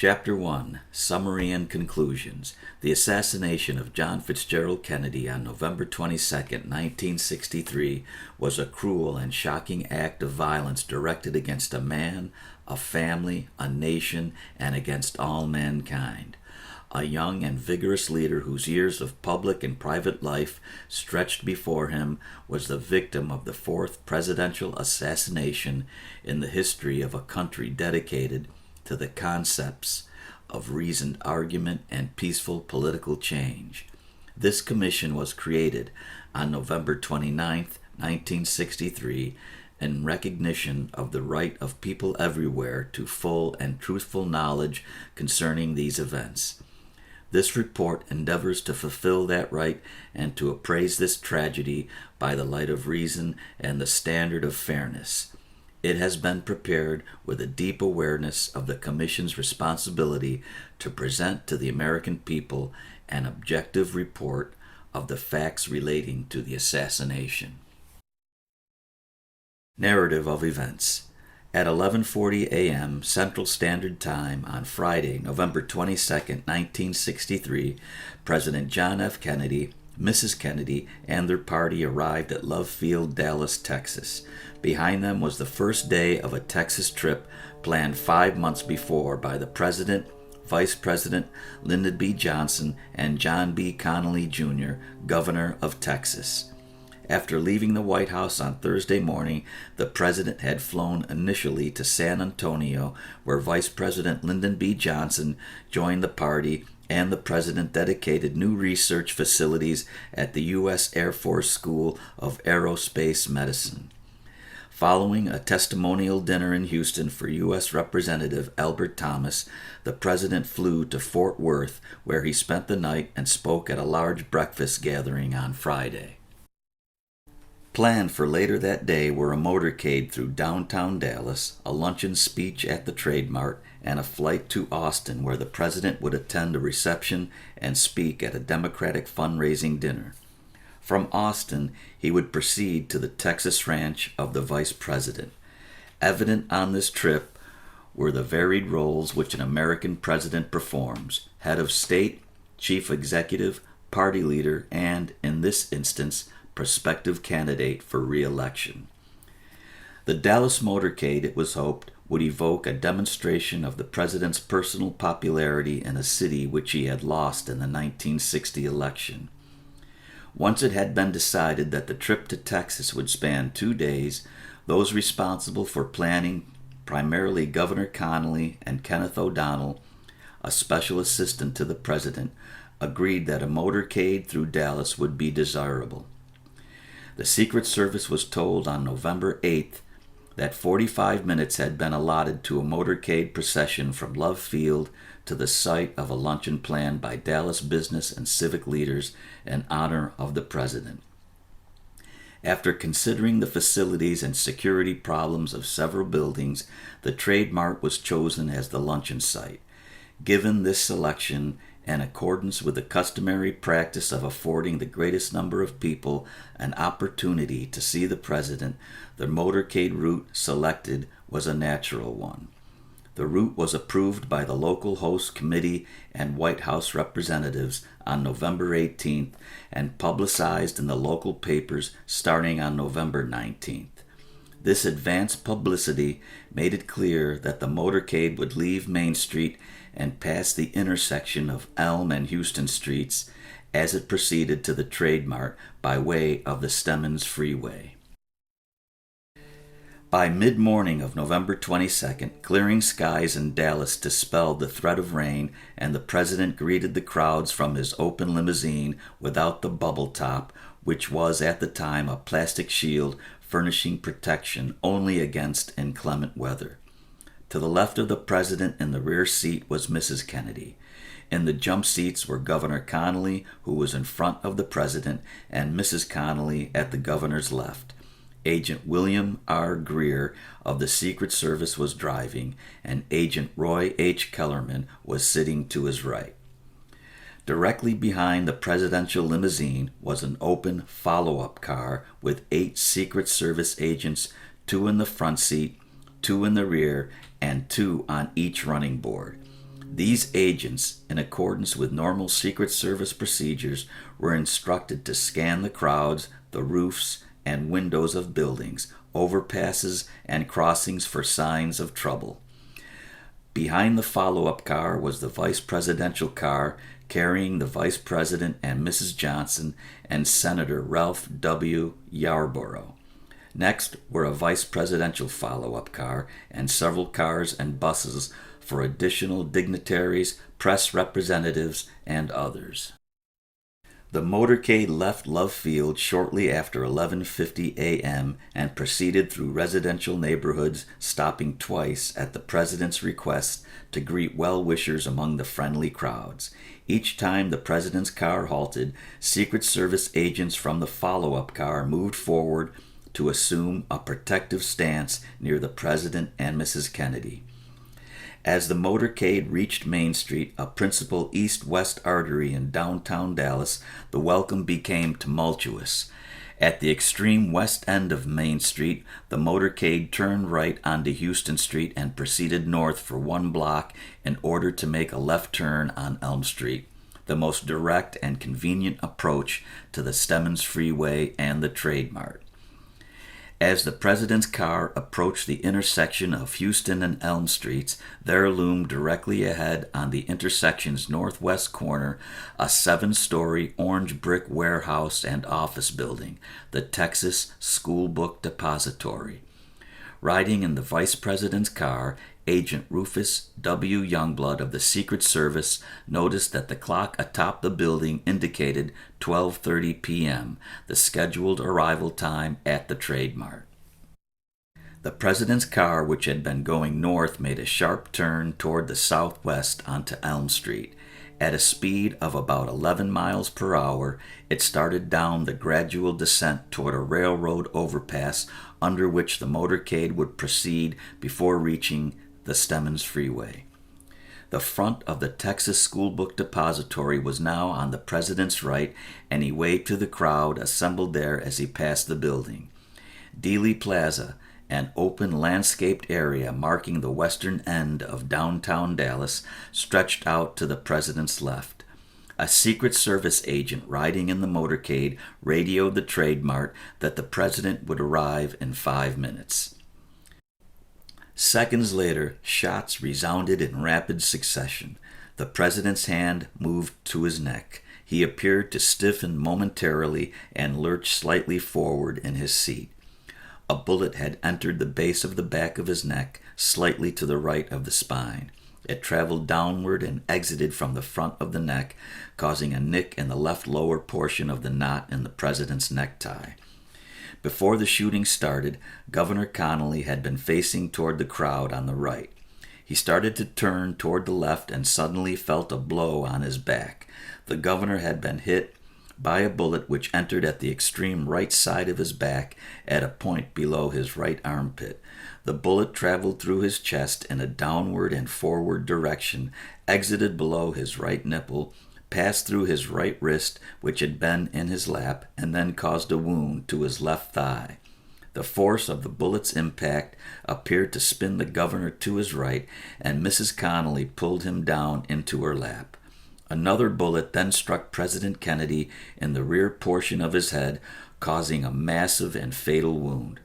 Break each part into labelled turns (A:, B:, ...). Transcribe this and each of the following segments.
A: Chapter 1, Summary and Conclusions. The assassination of John Fitzgerald Kennedy on November 22, 1963, was a cruel and shocking act of violence directed against a man, a family, a nation, and against all mankind. A young and vigorous leader whose years of public and private life stretched before him was the victim of the fourth presidential assassination in the history of a country dedicated to the concepts of reasoned argument and peaceful political change. This commission was created on November 29, 1963, in recognition of the right of people everywhere to full and truthful knowledge concerning these events. This report endeavors to fulfill that right and to appraise this tragedy by the light of reason and the standard of fairness. It has been prepared with a deep awareness of the Commission's responsibility to present to the American people an objective report of the facts relating to the assassination. Narrative of events. At 11:40 a.m. Central Standard Time on Friday, November 22, 1963, President John F. Kennedy, Mrs. Kennedy, and their party arrived at Love Field, Dallas, Texas. Behind them was the first day of a Texas trip planned 5 months before by the President, Vice President Lyndon B. Johnson, and John B. Connally, Jr., Governor of Texas. After leaving the White House on Thursday morning, the President had flown initially to San Antonio, where Vice President Lyndon B. Johnson joined the party, and the President dedicated new research facilities at the U.S. Air Force School of Aerospace Medicine. Following a testimonial dinner in Houston for U.S. Representative Albert Thomas, the President flew to Fort Worth, where he spent the night and spoke at a large breakfast gathering on Friday. Planned for later that day were a motorcade through downtown Dallas, a luncheon speech at the Trade Mart, and a flight to Austin, where the President would attend a reception and speak at a Democratic fundraising dinner. From Austin, he would proceed to the Texas ranch of the Vice President. Evident on this trip were the varied roles which an American president performs: head of state, chief executive, party leader, and, in this instance, prospective candidate for re-election. The Dallas motorcade, it was hoped, would evoke a demonstration of the president's personal popularity in a city which he had lost in the 1960 election. Once it had been decided that the trip to Texas would span 2 days, those responsible for planning, primarily Governor Connally and Kenneth O'Donnell, a special assistant to the president, agreed that a motorcade through Dallas would be desirable. The Secret Service was told on November 8th that 45 minutes had been allotted to a motorcade procession from Love Field to the site of a luncheon planned by Dallas business and civic leaders in honor of the President. After considering the facilities and security problems of several buildings, the Trade Mart was chosen as the luncheon site. Given this selection, in accordance with the customary practice of affording the greatest number of people an opportunity to see the President, the motorcade route selected was a natural one. The route was approved by the local host committee and White House representatives on November 18th and publicized in the local papers starting on November 19th. This advanced publicity made it clear that the motorcade would leave Main Street and pass the intersection of Elm and Houston Streets as it proceeded to the Trade Mart by way of the Stemmons Freeway. By mid-morning of November 22nd, clearing skies in Dallas dispelled the threat of rain, and the President greeted the crowds from his open limousine without the bubble top, which was at the time a plastic shield furnishing protection only against inclement weather. To the left of the President in the rear seat was Mrs. Kennedy. In the jump seats were Governor Connally, who was in front of the President, and Mrs. Connally at the Governor's left. Agent William R. Greer of the Secret Service was driving, and Agent Roy H. Kellerman was sitting to his right. Directly behind the presidential limousine was an open follow-up car with 8 Secret Service agents, 2 in the front seat, 2 in the rear, and 2 on each running board. These agents, in accordance with normal Secret Service procedures, were instructed to scan the crowds, the roofs, and windows of buildings, overpasses, and crossings for signs of trouble. Behind the follow-up car was the vice presidential car carrying the Vice President and Mrs. Johnson and Senator Ralph W. Yarborough. Next were a vice presidential follow-up car and several cars and buses for additional dignitaries, press representatives, and others. The motorcade left Love Field shortly after 11:50 a.m. and proceeded through residential neighborhoods, stopping twice at the president's request to greet well-wishers among the friendly crowds. Each time the president's car halted, Secret Service agents from the follow-up car moved forward to assume a protective stance near the president and Mrs. Kennedy. As the motorcade reached Main Street, a principal east-west artery in downtown Dallas, the welcome became tumultuous. At the extreme west end of Main Street, the motorcade turned right onto Houston Street and proceeded north for 1 block in order to make a left turn on Elm Street, the most direct and convenient approach to the Stemmons Freeway and the Trade Mart. As the president's car approached the intersection of Houston and Elm Streets, there loomed directly ahead on the intersection's northwest corner a 7-story orange brick warehouse and office building, the Texas School Book Depository. Riding in the vice president's car, Agent Rufus W. Youngblood of the Secret Service noticed that the clock atop the building indicated 12:30 p.m., the scheduled arrival time at the Trade Mart. The president's car, which had been going north, made a sharp turn toward the southwest onto Elm Street. At a speed of about 11 miles per hour, it started down the gradual descent toward a railroad overpass under which the motorcade would proceed before reaching the Stemmons Freeway. The front of the Texas School Book Depository was now on the president's right, and he waved to the crowd assembled there as he passed the building. Dealey Plaza, an open landscaped area marking the western end of downtown Dallas, stretched out to the president's left. A Secret Service agent riding in the motorcade radioed the Trade Mart that the president would arrive in 5 minutes. Seconds later, shots resounded in rapid succession. The president's hand moved to his neck. He appeared to stiffen momentarily and lurch slightly forward in his seat. A bullet had entered the base of the back of his neck, slightly to the right of the spine. It traveled downward and exited from the front of the neck, causing a nick in the left lower portion of the knot in the president's necktie. Before the shooting started, Governor Connally had been facing toward the crowd on the right. He started to turn toward the left and suddenly felt a blow on his back. The governor had been hit by a bullet which entered at the extreme right side of his back at a point below his right armpit. The bullet traveled through his chest in a downward and forward direction, exited below his right nipple, passed through his right wrist, which had been in his lap, and then caused a wound to his left thigh. The force of the bullet's impact appeared to spin the governor to his right, and Mrs. Connally pulled him down into her lap. Another bullet then struck President Kennedy in the rear portion of his head, causing a massive and fatal wound.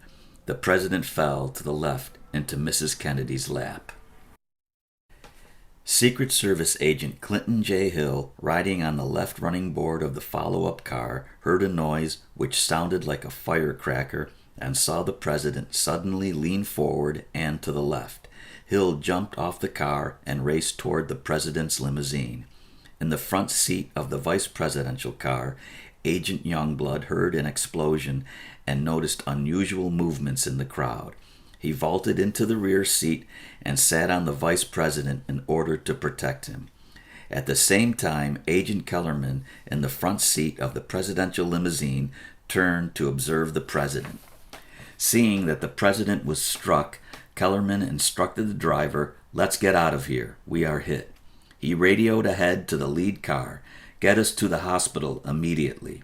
A: The president fell to the left into Mrs. Kennedy's lap. Secret Service agent Clinton J. Hill, riding on the left running board of the follow-up car, heard a noise which sounded like a firecracker and saw the president suddenly lean forward and to the left. Hill jumped off the car and raced toward the president's limousine. In the front seat of the vice presidential car, Agent Youngblood heard an explosion and noticed unusual movements in the crowd. He vaulted into the rear seat and sat on the vice president in order to protect him. At the same time, Agent Kellerman, in the front seat of the presidential limousine, turned to observe the president. Seeing that the president was struck, Kellerman instructed the driver, "Let's get out of here. We are hit." He radioed ahead to the lead car, "Get us to the hospital immediately."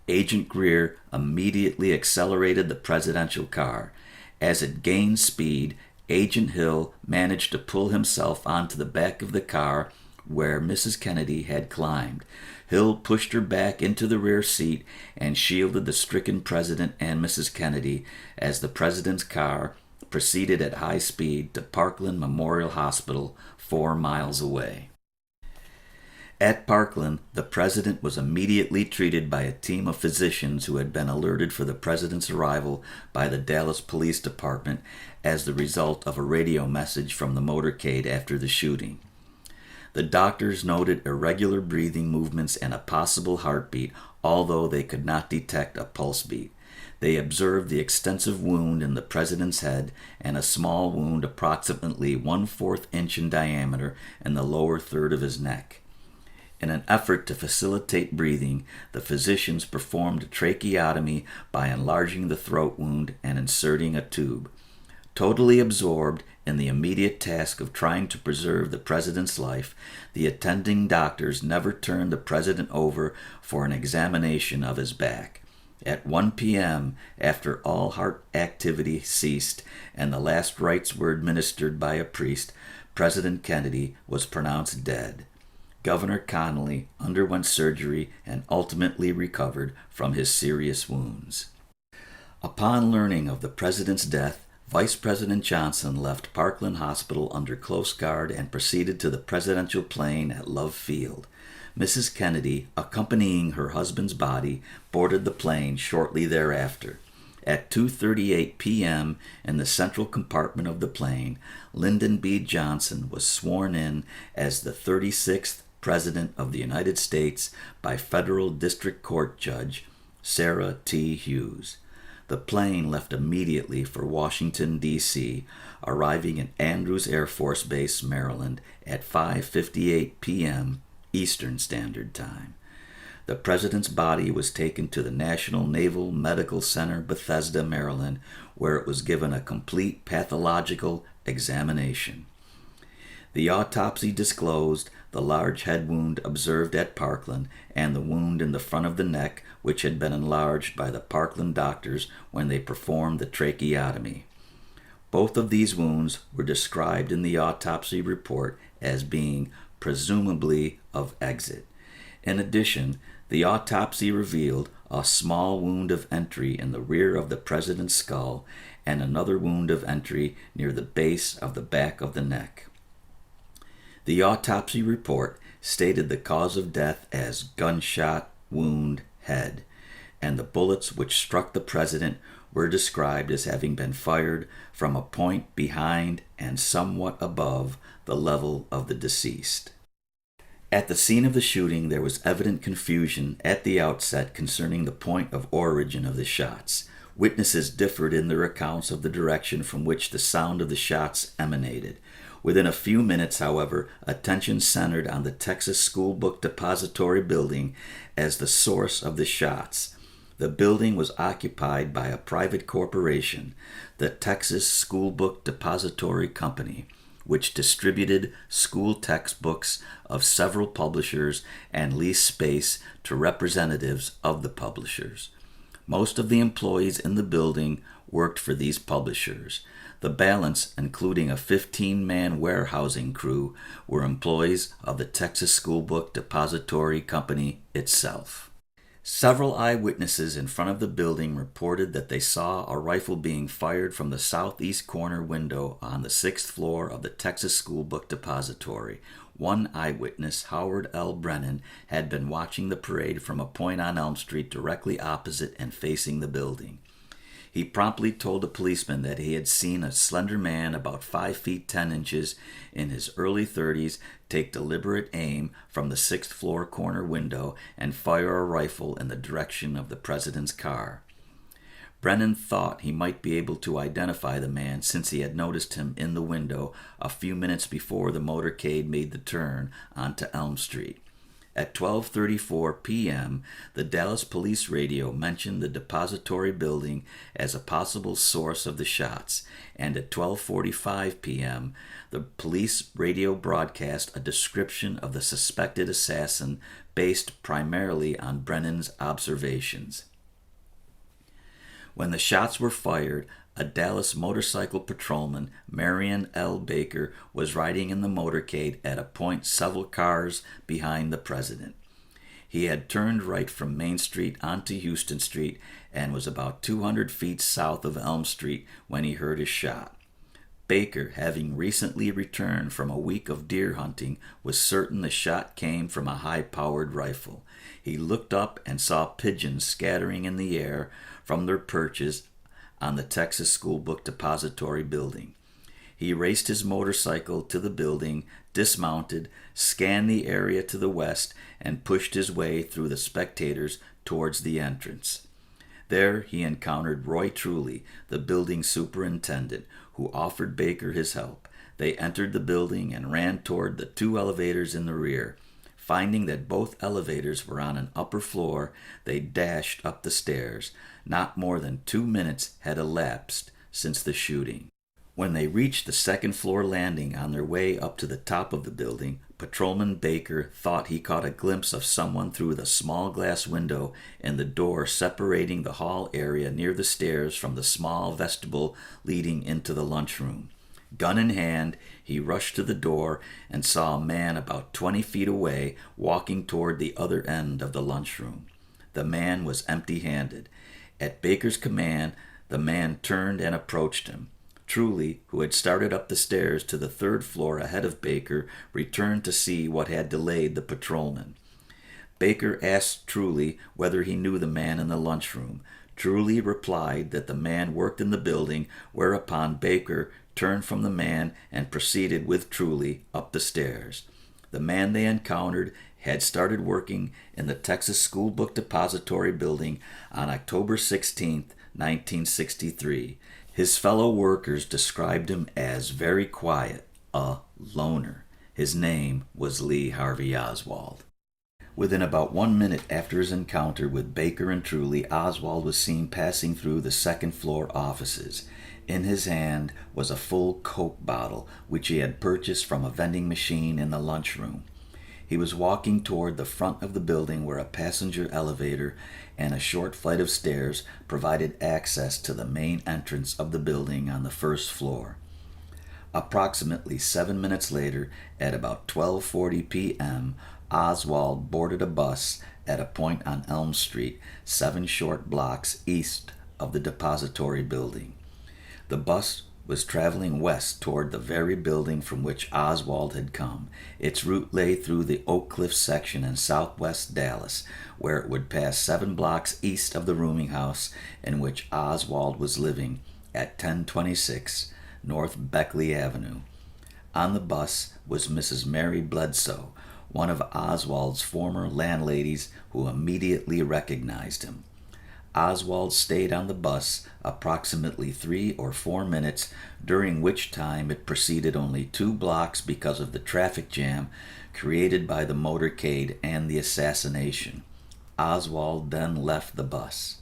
A: Agent Greer immediately accelerated the presidential car. As it gained speed, Agent Hill managed to pull himself onto the back of the car where Mrs. Kennedy had climbed. Hill pushed her back into the rear seat and shielded the stricken president and Mrs. Kennedy as the president's car proceeded at high speed to Parkland Memorial Hospital, 4 miles away. At Parkland, the president was immediately treated by a team of physicians who had been alerted for the president's arrival by the Dallas Police Department as the result of a radio message from the motorcade after the shooting. The doctors noted irregular breathing movements and a possible heartbeat, although they could not detect a pulse beat. They observed the extensive wound in the president's head and a small wound approximately 1/4 inch in diameter in the lower third of his neck. In an effort to facilitate breathing, the physicians performed a tracheotomy by enlarging the throat wound and inserting a tube. Totally absorbed in the immediate task of trying to preserve the president's life, the attending doctors never turned the president over for an examination of his back. At 1 p.m., after all heart activity ceased and the last rites were administered by a priest, President Kennedy was pronounced dead. Governor Connally underwent surgery and ultimately recovered from his serious wounds. Upon learning of the president's death, Vice President Johnson left Parkland Hospital under close guard and proceeded to the presidential plane at Love Field. Mrs. Kennedy, accompanying her husband's body, boarded the plane shortly thereafter. At 2:38 p.m. in the central compartment of the plane, Lyndon B. Johnson was sworn in as the 36th President of the United States by Federal District Court Judge Sarah T. Hughes. The plane left immediately for Washington, D.C., arriving at Andrews Air Force Base, Maryland, at 5:58 p.m. Eastern Standard Time. The president's body was taken to the National Naval Medical Center, Bethesda, Maryland, where it was given a complete pathological examination. The autopsy disclosed the large head wound observed at Parkland and the wound in the front of the neck, which had been enlarged by the Parkland doctors when they performed the tracheotomy. Both of these wounds were described in the autopsy report as being presumably of exit. In addition, the autopsy revealed a small wound of entry in the rear of the president's skull and another wound of entry near the base of the back of the neck. The autopsy report stated the cause of death as gunshot wound head, and the bullets which struck the president were described as having been fired from a point behind and somewhat above the level of the deceased. At the scene of the shooting, there was evident confusion at the outset concerning the point of origin of the shots. Witnesses differed in their accounts of the direction from which the sound of the shots emanated. Within a few minutes, however, attention centered on the Texas School Book Depository building as the source of the shots. The building was occupied by a private corporation, the Texas School Book Depository Company, which distributed school textbooks of several publishers and leased space to representatives of the publishers. Most of the employees in the building worked for these publishers. The balance, including a 15-man warehousing crew, were employees of the Texas School Book Depository Company itself. Several eyewitnesses in front of the building reported that they saw a rifle being fired from the southeast corner window on the 6th floor of the Texas School Book Depository. One eyewitness, Howard L. Brennan, had been watching the parade from a point on Elm Street directly opposite and facing the building. He promptly told a policeman that he had seen a slender man about 5 feet 10 inches in his early 30s take deliberate aim from the 6th floor corner window and fire a rifle in the direction of the president's car. Brennan thought he might be able to identify the man since he had noticed him in the window a few minutes before the motorcade made the turn onto Elm Street. At 12:34 p.m., the Dallas police radio mentioned the depository building as a possible source of the shots, and at 12:45 p.m., the police radio broadcast a description of the suspected assassin based primarily on Brennan's observations. When the shots were fired, a Dallas motorcycle patrolman, Marion L. Baker, was riding in the motorcade at a point several cars behind the president. He had turned right from Main Street onto Houston Street and was about 200 feet south of Elm Street when he heard a shot. Baker, having recently returned from a week of deer hunting, was certain the shot came from a high-powered rifle. He looked up and saw pigeons scattering in the air from their perches on the Texas School Book Depository building. He raced his motorcycle to the building, dismounted, scanned the area to the west, and pushed his way through the spectators towards the entrance. There he encountered Roy Truly, the building superintendent, who offered Baker his help. They entered the building and ran toward the two elevators in the rear. Finding that both elevators were on an upper floor, they dashed up the stairs. Not more than 2 minutes had elapsed since the shooting. When they reached the second-floor landing on their way up to the top of the building, Patrolman Baker thought he caught a glimpse of someone through the small glass window in the door separating the hall area near the stairs from the small vestibule leading into the lunchroom. Gun in hand, he rushed to the door and saw a man about 20 feet away walking toward the other end of the lunchroom. The man was empty-handed. At Baker's command, the man turned and approached him. Truly, who had started up the stairs to the third floor ahead of Baker, returned to see what had delayed the patrolman. Baker asked Truly whether he knew the man in the lunchroom. Truly replied that the man worked in the building, whereupon Baker turned from the man and proceeded with Truly up the stairs. The man they encountered had started working in the Texas School Book Depository building on October 16, 1963. His fellow workers described him as very quiet, a loner. His name was Lee Harvey Oswald. Within about 1 minute after his encounter with Baker and Truly, Oswald was seen passing through the second-floor offices. In his hand was a full Coke bottle, which he had purchased from a vending machine in the lunchroom. He was walking toward the front of the building where a passenger elevator and a short flight of stairs provided access to the main entrance of the building on the first floor. Approximately 7 minutes later, at about 12:40 p.m., Oswald boarded a bus at a point on Elm Street, 7 short blocks east of the depository building. The bus was traveling west toward the very building from which Oswald had come. Its route lay through the Oak Cliff section in southwest Dallas, where it would pass 7 blocks east of the rooming house in which Oswald was living at 1026 North Beckley Avenue. On the bus was Mrs. Mary Bledsoe, one of Oswald's former landladies, who immediately recognized him. Oswald stayed on the bus approximately 3 or 4 minutes, during which time it proceeded only 2 blocks because of the traffic jam created by the motorcade and the assassination. Oswald then left the bus.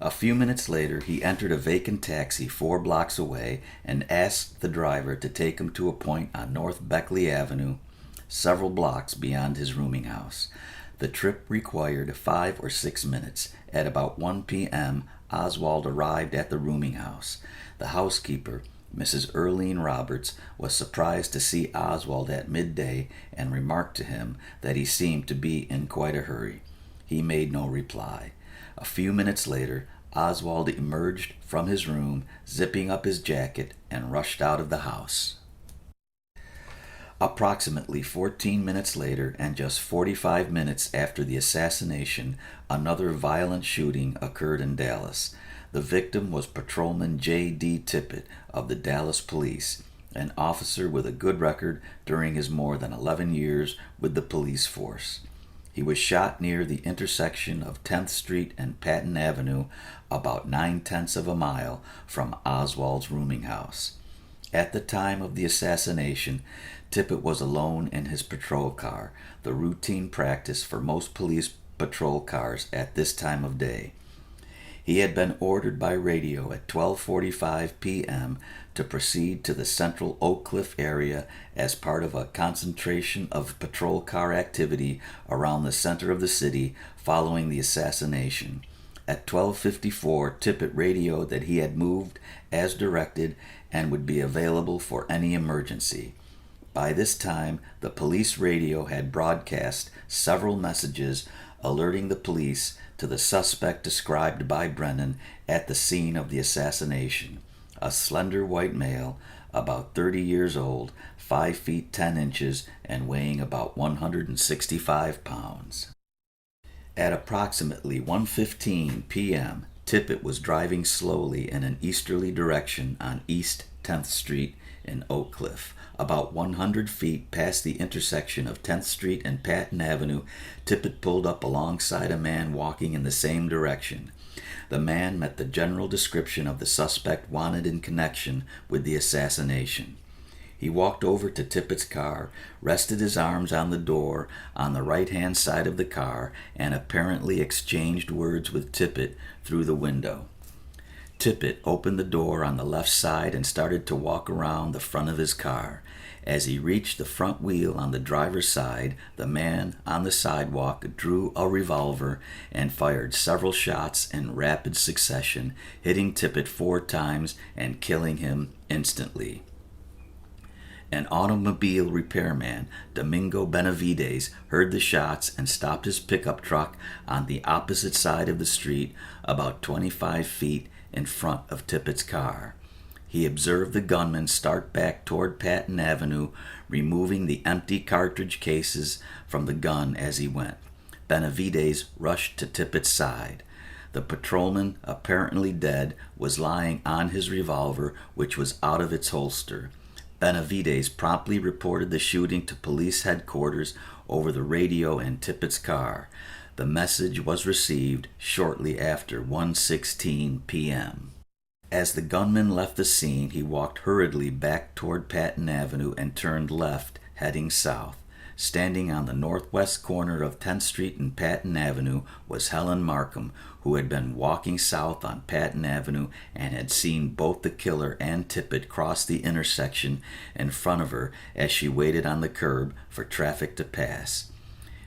A: A few minutes later, he entered a vacant taxi 4 blocks away and asked the driver to take him to a point on North Beckley Avenue, several blocks beyond his rooming house. The trip required 5 or 6 minutes. At about 1 p.m., Oswald arrived at the rooming house. The housekeeper, Mrs. Earlene Roberts, was surprised to see Oswald at midday and remarked to him that he seemed to be in quite a hurry. He made no reply. A few minutes later, Oswald emerged from his room, zipping up his jacket, and rushed out of the house. Approximately 14 minutes later, and just 45 minutes after the assassination, another violent shooting occurred in Dallas. The victim was Patrolman J.D. Tippit of the Dallas Police, an officer with a good record during his more than 11 years with the police force. He was shot near the intersection of 10th Street and Patton Avenue, about 9/10 of a mile from Oswald's rooming house. At the time of the assassination, Tippit was alone in his patrol car, the routine practice for most police patrol cars at this time of day. He had been ordered by radio at 12:45 p.m. to proceed to the central Oak Cliff area as part of a concentration of patrol car activity around the center of the city following the assassination. At 12:54, Tippit radioed that he had moved as directed and would be available for any emergency. By this time, the police radio had broadcast several messages alerting the police to the suspect described by Brennan at the scene of the assassination, a slender white male, about 30 years old, 5 feet 10 inches, and weighing about 165 pounds. At approximately 1:15 p.m., Tippit was driving slowly in an easterly direction on East 10th Street in Oak Cliff. About 100 feet past the intersection of 10th Street and Patton Avenue, Tippit pulled up alongside a man walking in the same direction. The man met the general description of the suspect wanted in connection with the assassination. He walked over to Tippit's car, rested his arms on the door on the right-hand side of the car, and apparently exchanged words with Tippit through the window. Tippit opened the door on the left side and started to walk around the front of his car. As he reached the front wheel on the driver's side, the man on the sidewalk drew a revolver and fired several shots in rapid succession, hitting Tippit 4 times and killing him instantly. An automobile repairman, Domingo Benavides, heard the shots and stopped his pickup truck on the opposite side of the street, about 25 feet in front of Tippit's car. He observed the gunman start back toward Patton Avenue, removing the empty cartridge cases from the gun as he went. Benavides rushed to Tippit's side. The patrolman, apparently dead, was lying on his revolver, which was out of its holster. Benavides promptly reported the shooting to police headquarters over the radio in Tippit's car. The message was received shortly after 1:16 p.m. As the gunman left the scene, he walked hurriedly back toward Patton Avenue and turned left, heading south. Standing on the northwest corner of 10th Street and Patton Avenue was Helen Markham, who had been walking south on Patton Avenue and had seen both the killer and Tippit cross the intersection in front of her as she waited on the curb for traffic to pass.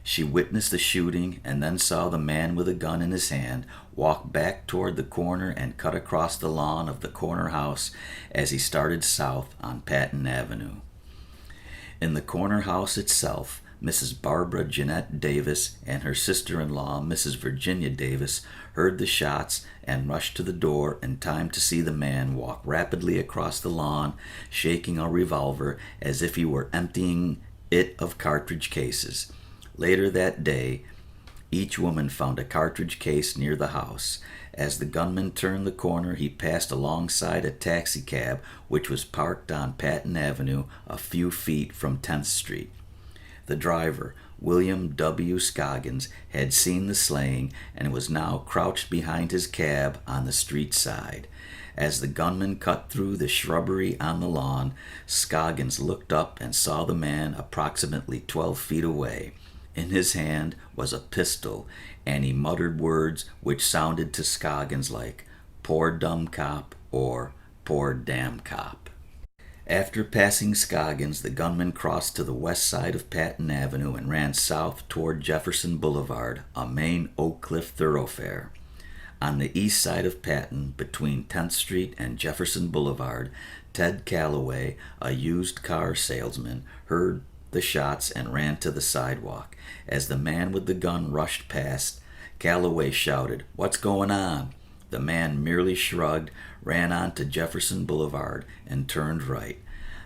A: She witnessed the shooting and then saw the man with a gun in his hand walk back toward the corner and cut across the lawn of the corner house as he started south on Patton Avenue. In the corner house itself, Mrs. Barbara Jeanette Davis and her sister-in-law, Mrs. Virginia Davis, heard the shots and rushed to the door in time to see the man walk rapidly across the lawn, shaking a revolver as if he were emptying it of cartridge cases. Later that day, each woman found a cartridge case near the house. As the gunman turned the corner, he passed alongside a taxicab which was parked on Patton Avenue a few feet from 10th Street. The driver, William W. Scoggins, had seen the slaying and was now crouched behind his cab on the street side. As the gunman cut through the shrubbery on the lawn, Scoggins looked up and saw the man approximately 12 feet away. In his hand was a pistol, and he muttered words which sounded to Scoggins like, "Poor dumb cop," or "Poor damn cop." After passing Scoggins, the gunman crossed to the west side of Patton Avenue and ran south toward Jefferson Boulevard, a main Oak Cliff thoroughfare. On the east side of Patton, between 10th Street and Jefferson Boulevard, Ted Calloway, a used car salesman, heard the shots and ran to the sidewalk. As the man with the gun rushed past, Calloway shouted, "What's going on?" The man merely shrugged, ran on to Jefferson Boulevard, and turned right.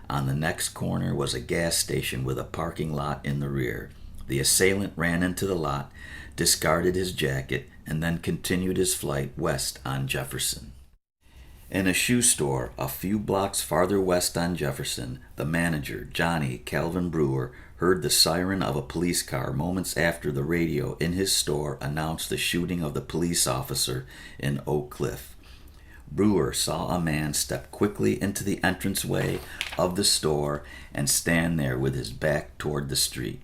A: On the next corner was a gas station with a parking lot in the rear. The assailant ran into the lot, discarded his jacket, and then continued his flight west on Jefferson. In a shoe store a few blocks farther west on Jefferson, the manager, Johnny Calvin Brewer, heard the siren of a police car moments after the radio in his store announced the shooting of the police officer in Oak Cliff. Brewer saw a man step quickly into the entranceway of the store and stand there with his back toward the street.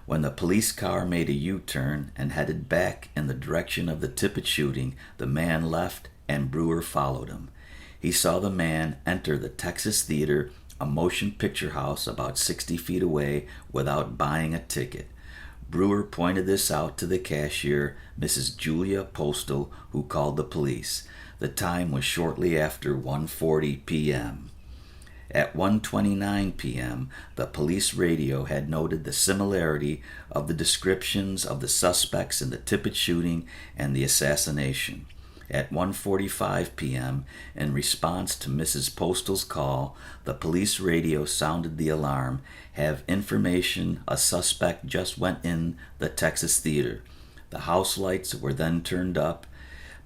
A: When the police car made a U-turn and headed back in the direction of the Tippit shooting, the man left and Brewer followed him. He saw the man enter the Texas Theater, a motion picture house about 60 feet away, without buying a ticket. Brewer pointed this out to the cashier, Mrs. Julia Postal, who called the police. The time was shortly after 1:40 p.m. At 1:29 p.m., the police radio had noted the similarity of the descriptions of the suspects in the Tippit shooting and the assassination. At 1:45 p.m., in response to Mrs. Postal's call, the police radio sounded the alarm, "Have information a suspect just went in the Texas Theater." The house lights were then turned up.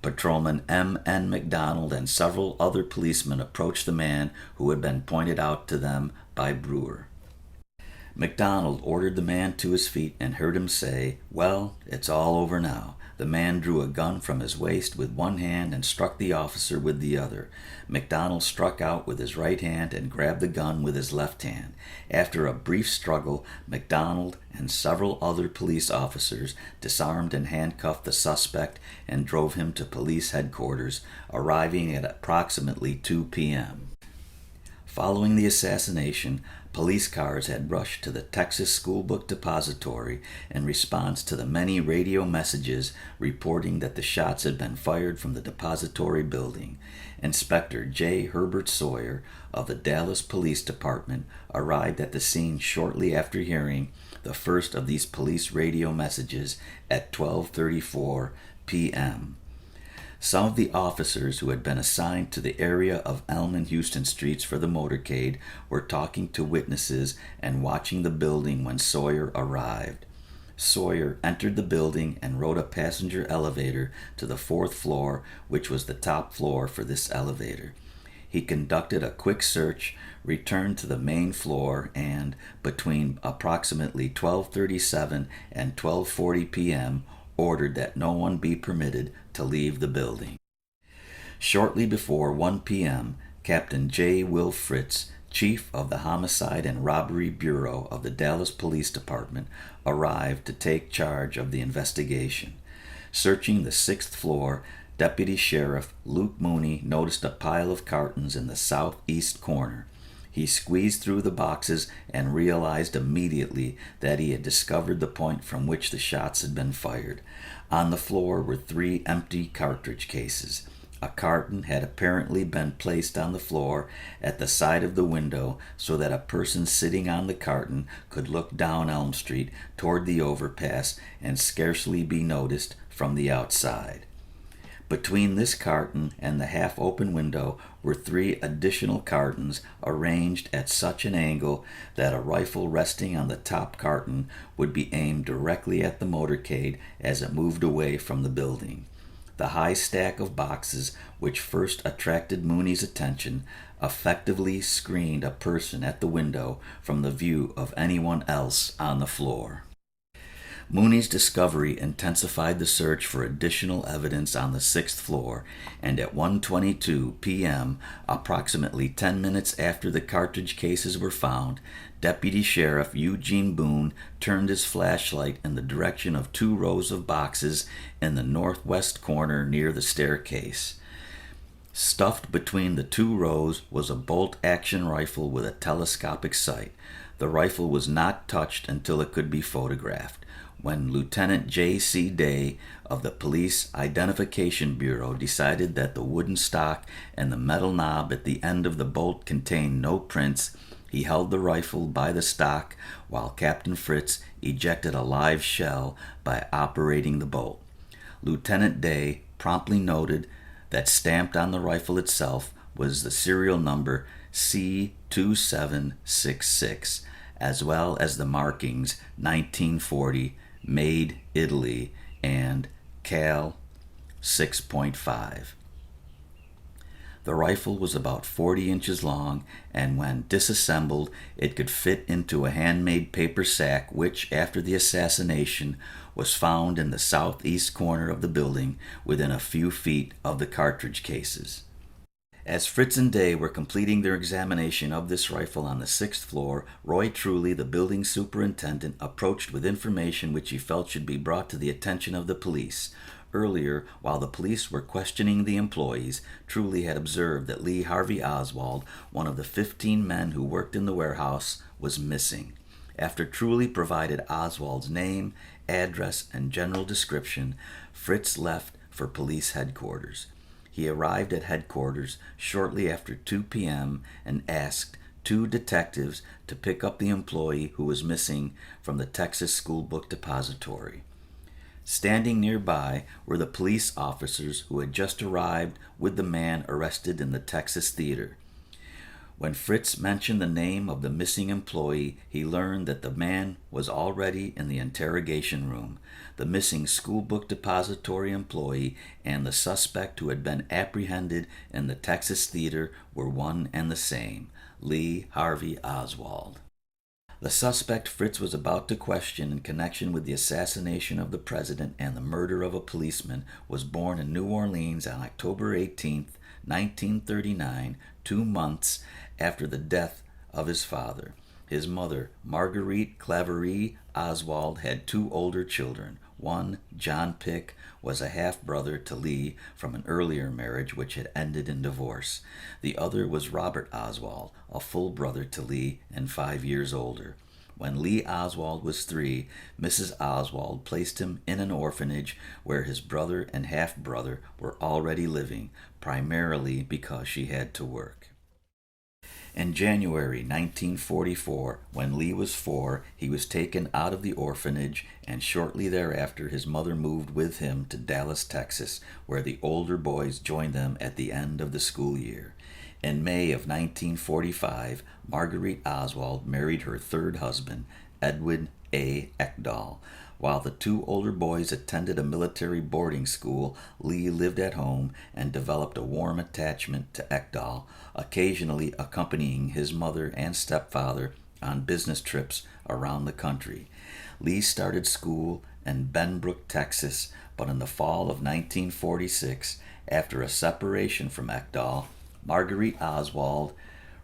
A: Patrolman M.N. McDonald and several other policemen approached the man who had been pointed out to them by Brewer. McDonald ordered the man to his feet and heard him say, "Well, it's all over now." The man drew a gun from his waist with one hand and struck the officer with the other. McDonald struck out with his right hand and grabbed the gun with his left hand. After a brief struggle, McDonald and several other police officers disarmed and handcuffed the suspect and drove him to police headquarters, arriving at approximately 2 p.m. Following the assassination, police cars had rushed to the Texas School Book Depository in response to the many radio messages reporting that the shots had been fired from the depository building. Inspector J. Herbert Sawyer of the Dallas Police Department arrived at the scene shortly after hearing the first of these police radio messages at 12:34 p.m. Some of the officers who had been assigned to the area of Elm and Houston Streets for the motorcade were talking to witnesses and watching the building when Sawyer arrived. Sawyer entered the building and rode a passenger elevator to the 4th floor, which was the top floor for this elevator. He conducted a quick search, returned to the main floor, and, between approximately 12:37 and 12:40 p.m., ordered that no one be permitted to leave the building. Shortly before 1 p.m., Captain J. Will Fritz, Chief of the Homicide and Robbery Bureau of the Dallas Police Department, arrived to take charge of the investigation. Searching the 6th floor, Deputy Sheriff Luke Mooney noticed a pile of cartons in the southeast corner. He squeezed through the boxes and realized immediately that he had discovered the point from which the shots had been fired. On the floor were 3 empty cartridge cases. A carton had apparently been placed on the floor at the side of the window so that a person sitting on the carton could look down Elm Street toward the overpass and scarcely be noticed from the outside. Between this carton and the half-open window were 3 additional cartons arranged at such an angle that a rifle resting on the top carton would be aimed directly at the motorcade as it moved away from the building. The high stack of boxes, which first attracted Mooney's attention, effectively screened a person at the window from the view of anyone else on the floor. Mooney's discovery intensified the search for additional evidence on the 6th floor, and at 1:22 p.m., approximately 10 minutes after the cartridge cases were found, Deputy Sheriff Eugene Boone turned his flashlight in the direction of 2 rows of boxes in the northwest corner near the staircase. Stuffed between the 2 rows was a bolt-action rifle with a telescopic sight. The rifle was not touched until it could be photographed. When Lieutenant J.C. Day of the Police Identification Bureau decided that the wooden stock and the metal knob at the end of the bolt contained no prints, he held the rifle by the stock while Captain Fritz ejected a live shell by operating the bolt. Lieutenant Day promptly noted that stamped on the rifle itself was the serial number C2766, as well as the markings 1940, Made Italy, and Cal 6.5. The rifle was about 40 inches long, and when disassembled, it could fit into a handmade paper sack which, after the assassination, was found in the southeast corner of the building within a few feet of the cartridge cases. As Fritz and Day were completing their examination of this rifle on the 6th floor, Roy Truly, the building superintendent, approached with information which he felt should be brought to the attention of the police. Earlier, while the police were questioning the employees, Truly had observed that Lee Harvey Oswald, one of the 15 men who worked in the warehouse, was missing. After Truly provided Oswald's name, address, and general description, Fritz left for police headquarters. He arrived at headquarters shortly after 2 p.m. and asked two detectives to pick up the employee who was missing from the Texas School Book Depository. Standing nearby were the police officers who had just arrived with the man arrested in the Texas theater. When Fritz mentioned the name of the missing employee, he learned that the man was already in the interrogation room. The missing school book depository employee and the suspect who had been apprehended in the Texas theater were one and the same, Lee Harvey Oswald. The suspect Fritz was about to question in connection with the assassination of the president and the murder of a policeman was born in New Orleans on October 18, 1939, 2 months after the death of his father. His mother, Marguerite Claverie Oswald, had 2 older children. One, John Pick, was a half-brother to Lee from an earlier marriage which had ended in divorce. The other was Robert Oswald, a full brother to Lee and 5 years older. When Lee Oswald was 3, Mrs. Oswald placed him in an orphanage where his brother and half-brother were already living, primarily because she had to work. In January 1944, when Lee was 4, he was taken out of the orphanage, and shortly thereafter his mother moved with him to Dallas, Texas, where the older boys joined them at the end of the school year. In May of 1945, Marguerite Oswald married her 3rd husband, Edwin A. Ekdahl. While the 2 older boys attended a military boarding school, Lee lived at home and developed a warm attachment to Ekdahl, occasionally accompanying his mother and stepfather on business trips around the country. Lee started school in Benbrook, Texas, but in the fall of 1946, after a separation from Ekdahl, Marguerite Oswald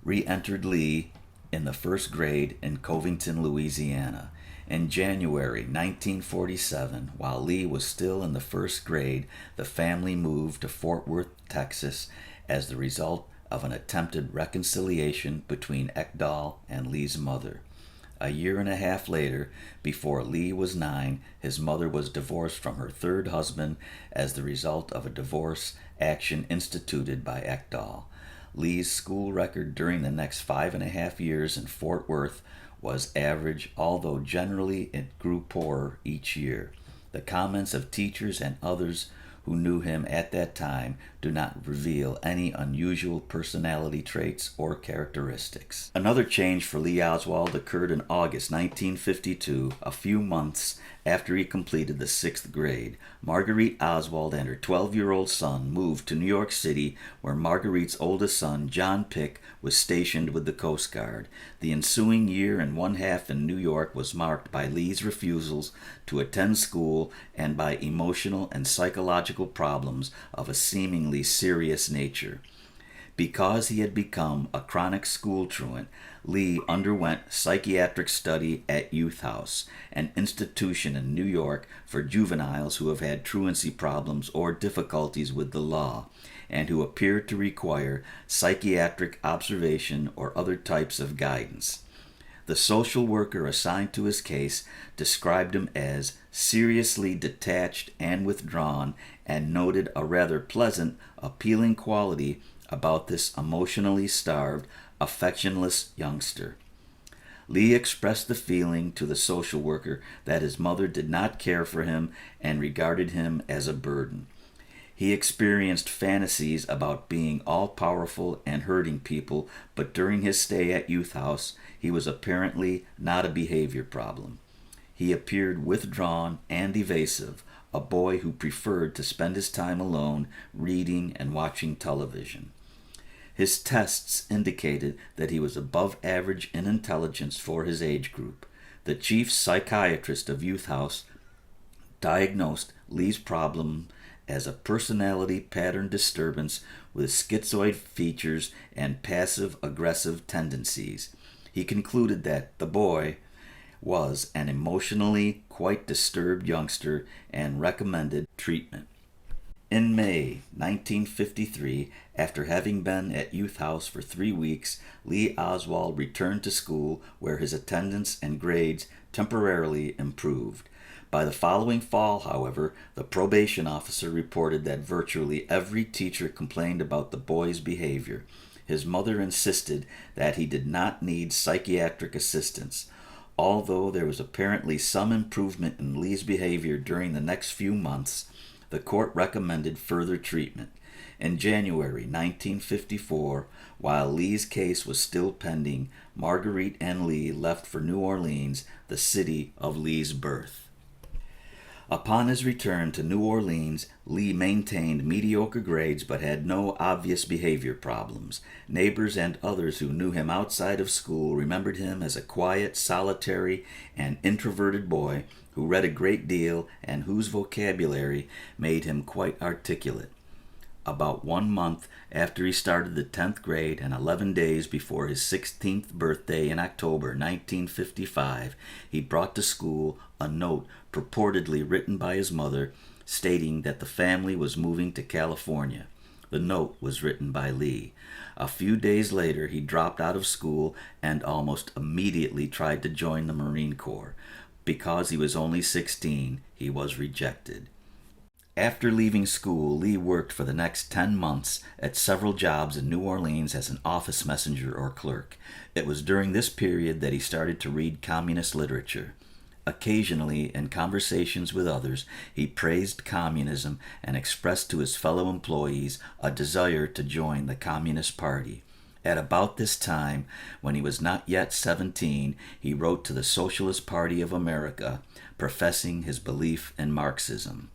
A: re-entered Lee in the 1st grade in Covington, Louisiana. In January 1947, while Lee was still in the 1st grade, the family moved to Fort Worth, Texas, as the result of an attempted reconciliation between Ekdahl and Lee's mother. A year and a half later, before Lee was 9, his mother was divorced from her 3rd husband as the result of a divorce action instituted by Ekdahl. Lee's school record during the next 5.5 years in Fort Worth was average, although generally it grew poorer each year. The comments of teachers and others who knew him at that time do not reveal any unusual personality traits or characteristics. Another change for Lee Oswald occurred in August 1952, a few months after he completed the 6th grade. Marguerite Oswald and her 12-year-old son moved to New York City, where Marguerite's oldest son, John Pick, was stationed with the Coast Guard. The ensuing year and 1/2 in New York was marked by Lee's refusals to attend school and by emotional and psychological problems of a seemingly serious nature. Because he had become a chronic school truant, Lee underwent psychiatric study at Youth House, an institution in New York for juveniles who have had truancy problems or difficulties with the law, and who appear to require psychiatric observation or other types of guidance. The social worker assigned to his case described him as seriously detached and withdrawn, and noted a rather pleasant, appealing quality about this emotionally starved, affectionless youngster. Lee expressed the feeling to the social worker that his mother did not care for him and regarded him as a burden. He experienced fantasies about being all-powerful and hurting people, but during his stay at Youth House, he was apparently not a behavior problem. He appeared withdrawn and evasive, a boy who preferred to spend his time alone, reading and watching television. His tests indicated that he was above average in intelligence for his age group. The chief psychiatrist of Youth House diagnosed Lee's problem as a personality pattern disturbance with schizoid features and passive-aggressive tendencies. He concluded that the boy was an emotionally quite disturbed youngster and recommended treatment. In May 1953, after having been at youth house for 3 weeks, Lee Oswald returned to school where his attendance and grades temporarily improved. By the following fall, however, the probation officer reported that virtually every teacher complained about the boy's behavior. His mother insisted that he did not need psychiatric assistance. Although there was apparently some improvement in Lee's behavior during the next few months, the court recommended further treatment. In January 1954, while Lee's case was still pending, Marguerite and Lee left for New Orleans, the city of Lee's birth. Upon his return to New Orleans, Lee maintained mediocre grades but had no obvious behavior problems. Neighbors and others who knew him outside of school remembered him as a quiet, solitary, and introverted boy who read a great deal and whose vocabulary made him quite articulate. About 1 month after he started the 10th grade and 11 days before his 16th birthday in October 1955, he brought to school a note purportedly written by his mother stating that the family was moving to California. The note was written by Lee. A few days later, he dropped out of school and almost immediately tried to join the Marine Corps. Because he was only 16, he was rejected. After leaving school, Lee worked for the next 10 months at several jobs in New Orleans as an office messenger or clerk. It was during this period that he started to read communist literature. Occasionally, in conversations with others, he praised communism and expressed to his fellow employees a desire to join the Communist Party. At about this time, when he was not yet 17, he wrote to the Socialist Party of America, professing his belief in Marxism.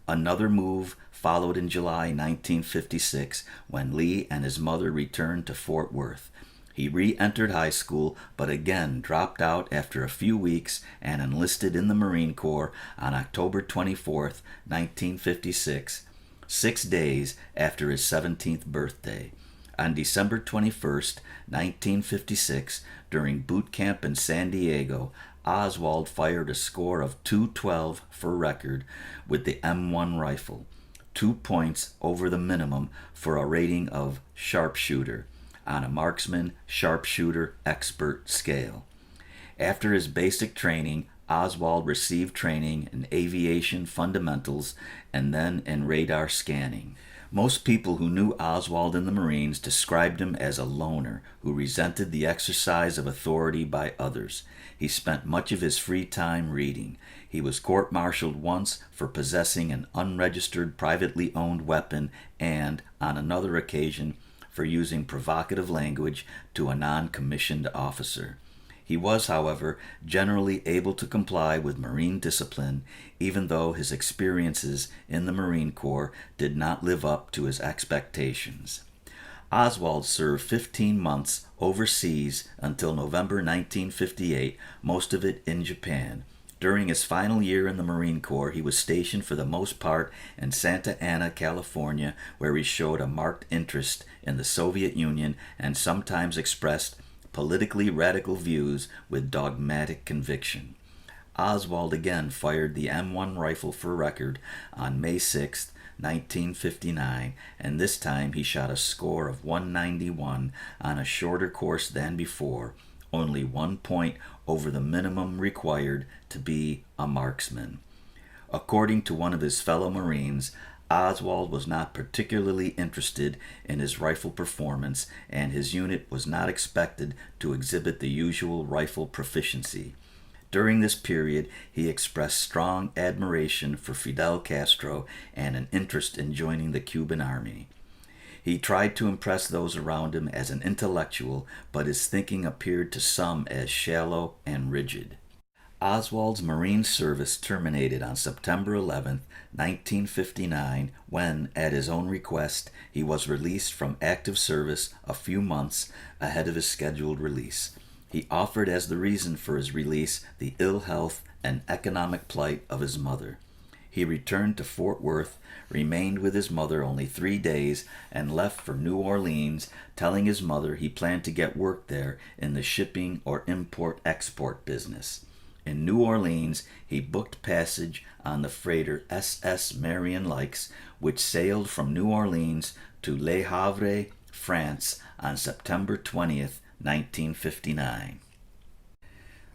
A: Another move followed in July 1956 when Lee and his mother returned to Fort Worth. He re-entered high school but again dropped out after a few weeks and enlisted in the Marine Corps on October 24, 1956, 6 days after his 17th birthday. On December 21, 1956, during boot camp in San Diego, Oswald fired a score of .212 for record with the M1 rifle, 2 points over the minimum for a rating of sharpshooter on a marksman sharpshooter expert scale. After his basic training, Oswald received training in aviation fundamentals and then in radar scanning. Most people who knew Oswald in the Marines described him as a loner who resented the exercise of authority by others. He spent much of his free time reading. He was court-martialed once for possessing an unregistered privately owned weapon and, on another occasion, for using provocative language to a non-commissioned officer. He was, however, generally able to comply with Marine discipline, even though his experiences in the Marine Corps did not live up to his expectations. Oswald served 15 months overseas until November 1958, most of it in Japan. During his final year in the Marine Corps, he was stationed for the most part in Santa Ana, California, where he showed a marked interest in the Soviet Union and sometimes expressed politically radical views with dogmatic conviction. Oswald again fired the M1 rifle for record on May 6, 1959, and this time he shot a score of 191 on a shorter course than before, only 1 point over the minimum required to be a marksman. According to one of his fellow Marines, Oswald was not particularly interested in his rifle performance, and his unit was not expected to exhibit the usual rifle proficiency. During this period, he expressed strong admiration for Fidel Castro and an interest in joining the Cuban army. He tried to impress those around him as an intellectual, but his thinking appeared to some as shallow and rigid. Oswald's Marine service terminated on September 11, 1959, when, at his own request, he was released from active service a few months ahead of his scheduled release. He offered as the reason for his release the ill health and economic plight of his mother. He returned to Fort Worth, remained with his mother only 3 days, and left for New Orleans, telling his mother he planned to get work there in the shipping or import-export business. In New Orleans, he booked passage on the freighter SS Marion Likes, which sailed from New Orleans to Le Havre, France on September 20th, 1959.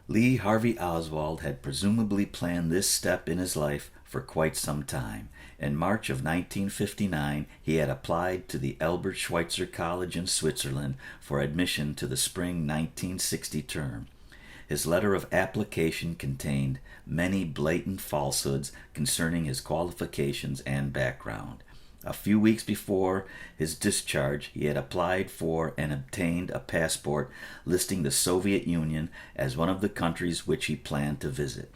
A: Lee Harvey Oswald had presumably planned this step in his life for quite some time. In March of 1959, he had applied to the Albert Schweitzer College in Switzerland for admission to the spring 1960 term. His letter of application contained many blatant falsehoods concerning his qualifications and background. A few weeks before his discharge, he had applied for and obtained a passport listing the Soviet Union as one of the countries which he planned to visit.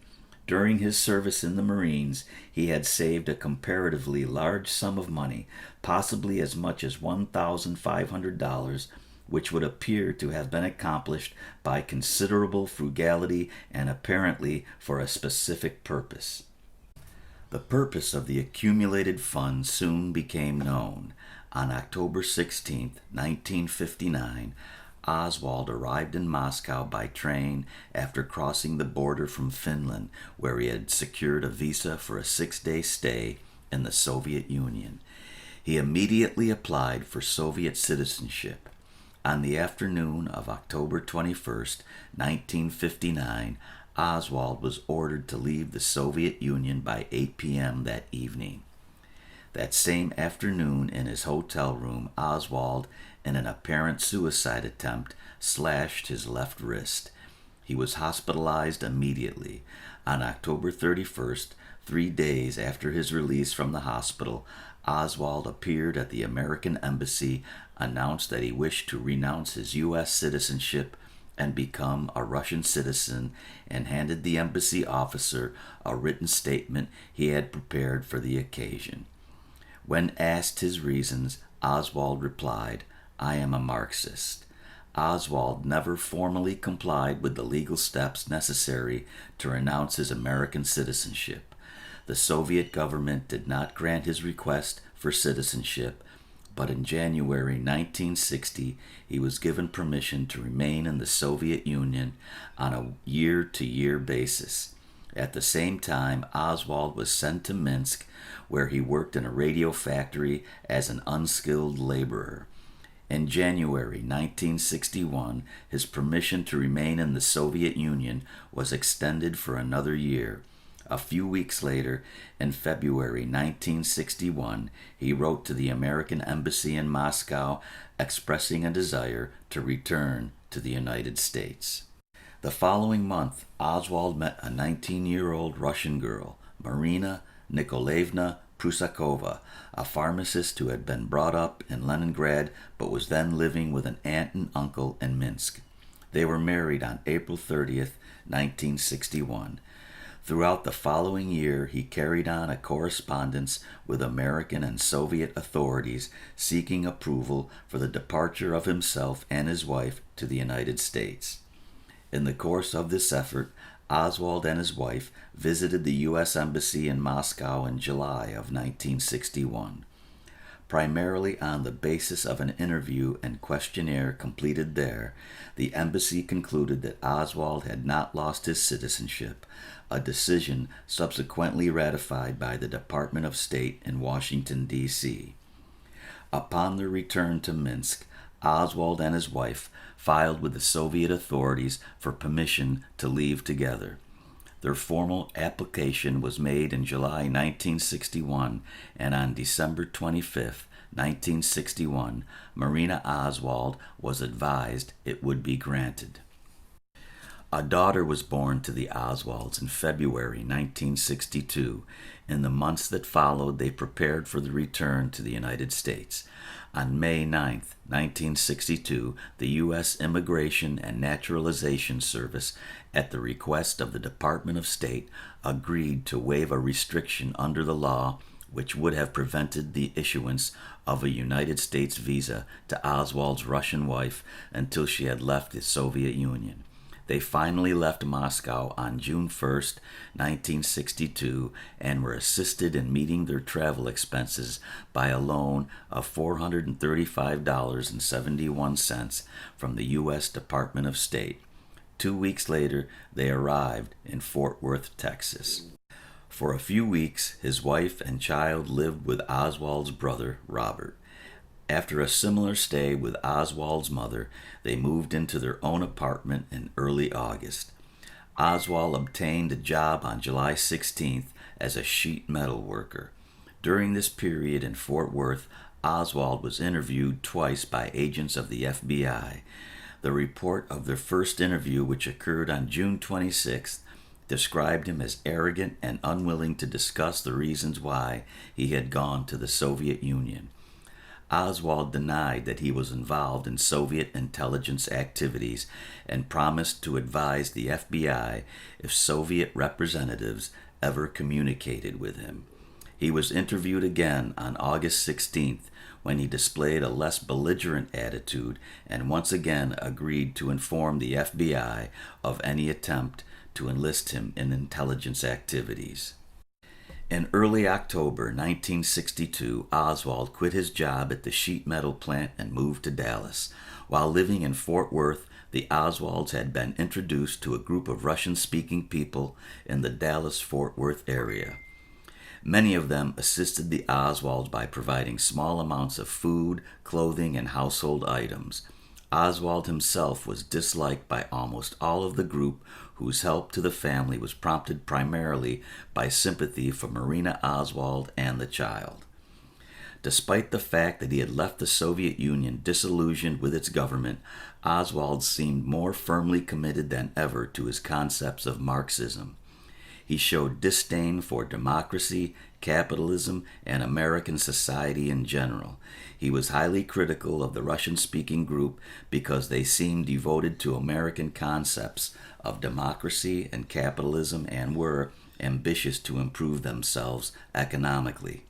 A: During his service in the Marines, he had saved a comparatively large sum of money, possibly as much as $1,500, which would appear to have been accomplished by considerable frugality and apparently for a specific purpose. The purpose of the accumulated funds soon became known. On October 16, 1959, Oswald arrived in Moscow by train after crossing the border from Finland, where he had secured a visa for a 6-day stay in the Soviet Union. He immediately applied for Soviet citizenship. On the afternoon of October 21st, 1959, Oswald was ordered to leave the Soviet Union by 8 p.m. that evening. That same afternoon, in his hotel room, Oswald, in an apparent suicide attempt, slashed his left wrist. He was hospitalized immediately. On October 31st, 3 days after his release from the hospital, Oswald appeared at the American Embassy, announced that he wished to renounce his U.S. citizenship and become a Russian citizen, and handed the embassy officer a written statement he had prepared for the occasion. When asked his reasons, Oswald replied, "I am a Marxist." Oswald never formally complied with the legal steps necessary to renounce his American citizenship. The Soviet government did not grant his request for citizenship, but in January 1960, he was given permission to remain in the Soviet Union on a year-to-year basis. At the same time, Oswald was sent to Minsk, where he worked in a radio factory as an unskilled laborer. In January 1961, his permission to remain in the Soviet Union was extended for another year. A few weeks later, in February 1961, he wrote to the American Embassy in Moscow expressing a desire to return to the United States. The following month, Oswald met a 19-year-old Russian girl, Marina Nikolaevna Prusakova, a pharmacist who had been brought up in Leningrad but was then living with an aunt and uncle in Minsk. They were married on April 30th, 1961. Throughout the following year, he carried on a correspondence with American and Soviet authorities seeking approval for the departure of himself and his wife to the United States. In the course of this effort, Oswald and his wife visited the U.S. Embassy in Moscow in July of 1961. Primarily on the basis of an interview and questionnaire completed there, the embassy concluded that Oswald had not lost his citizenship, a decision subsequently ratified by the Department of State in Washington, D.C. Upon their return to Minsk, Oswald and his wife filed with the Soviet authorities for permission to leave together. Their formal application was made in July 1961, and on December 25, 1961, Marina Oswald was advised it would be granted. A daughter was born to the Oswalds in February 1962. In the months that followed, they prepared for the return to the United States. On May 9, 1962, the U.S. Immigration and Naturalization Service, at the request of the Department of State, agreed to waive a restriction under the law which would have prevented the issuance of a United States visa to Oswald's Russian wife until she had left the Soviet Union. They finally left Moscow on June 1, 1962, and were assisted in meeting their travel expenses by a loan of $435.71 from the U.S. Department of State. 2 weeks later, they arrived in Fort Worth, Texas. For a few weeks, his wife and child lived with Oswald's brother, Robert. After a similar stay with Oswald's mother, they moved into their own apartment in early August. Oswald obtained a job on July 16th as a sheet metal worker. During this period in Fort Worth, Oswald was interviewed twice by agents of the FBI. The report of their first interview, which occurred on June 26th, described him as arrogant and unwilling to discuss the reasons why he had gone to the Soviet Union. Oswald denied that he was involved in Soviet intelligence activities and promised to advise the FBI if Soviet representatives ever communicated with him. He was interviewed again on August 16th when he displayed a less belligerent attitude and once again agreed to inform the FBI of any attempt to enlist him in intelligence activities. In early October 1962, Oswald quit his job at the sheet metal plant and moved to Dallas. While living in Fort Worth, the Oswalds had been introduced to a group of Russian-speaking people in the Dallas-Fort Worth area. Many of them assisted the Oswalds by providing small amounts of food, clothing, and household items. Oswald himself was disliked by almost all of the group, whose help to the family was prompted primarily by sympathy for Marina Oswald and the child. Despite the fact that he had left the Soviet Union disillusioned with its government, Oswald seemed more firmly committed than ever to his concepts of Marxism. He showed disdain for democracy, capitalism, and American society in general. He was highly critical of the Russian-speaking group because they seemed devoted to American concepts of democracy and capitalism and were ambitious to improve themselves economically.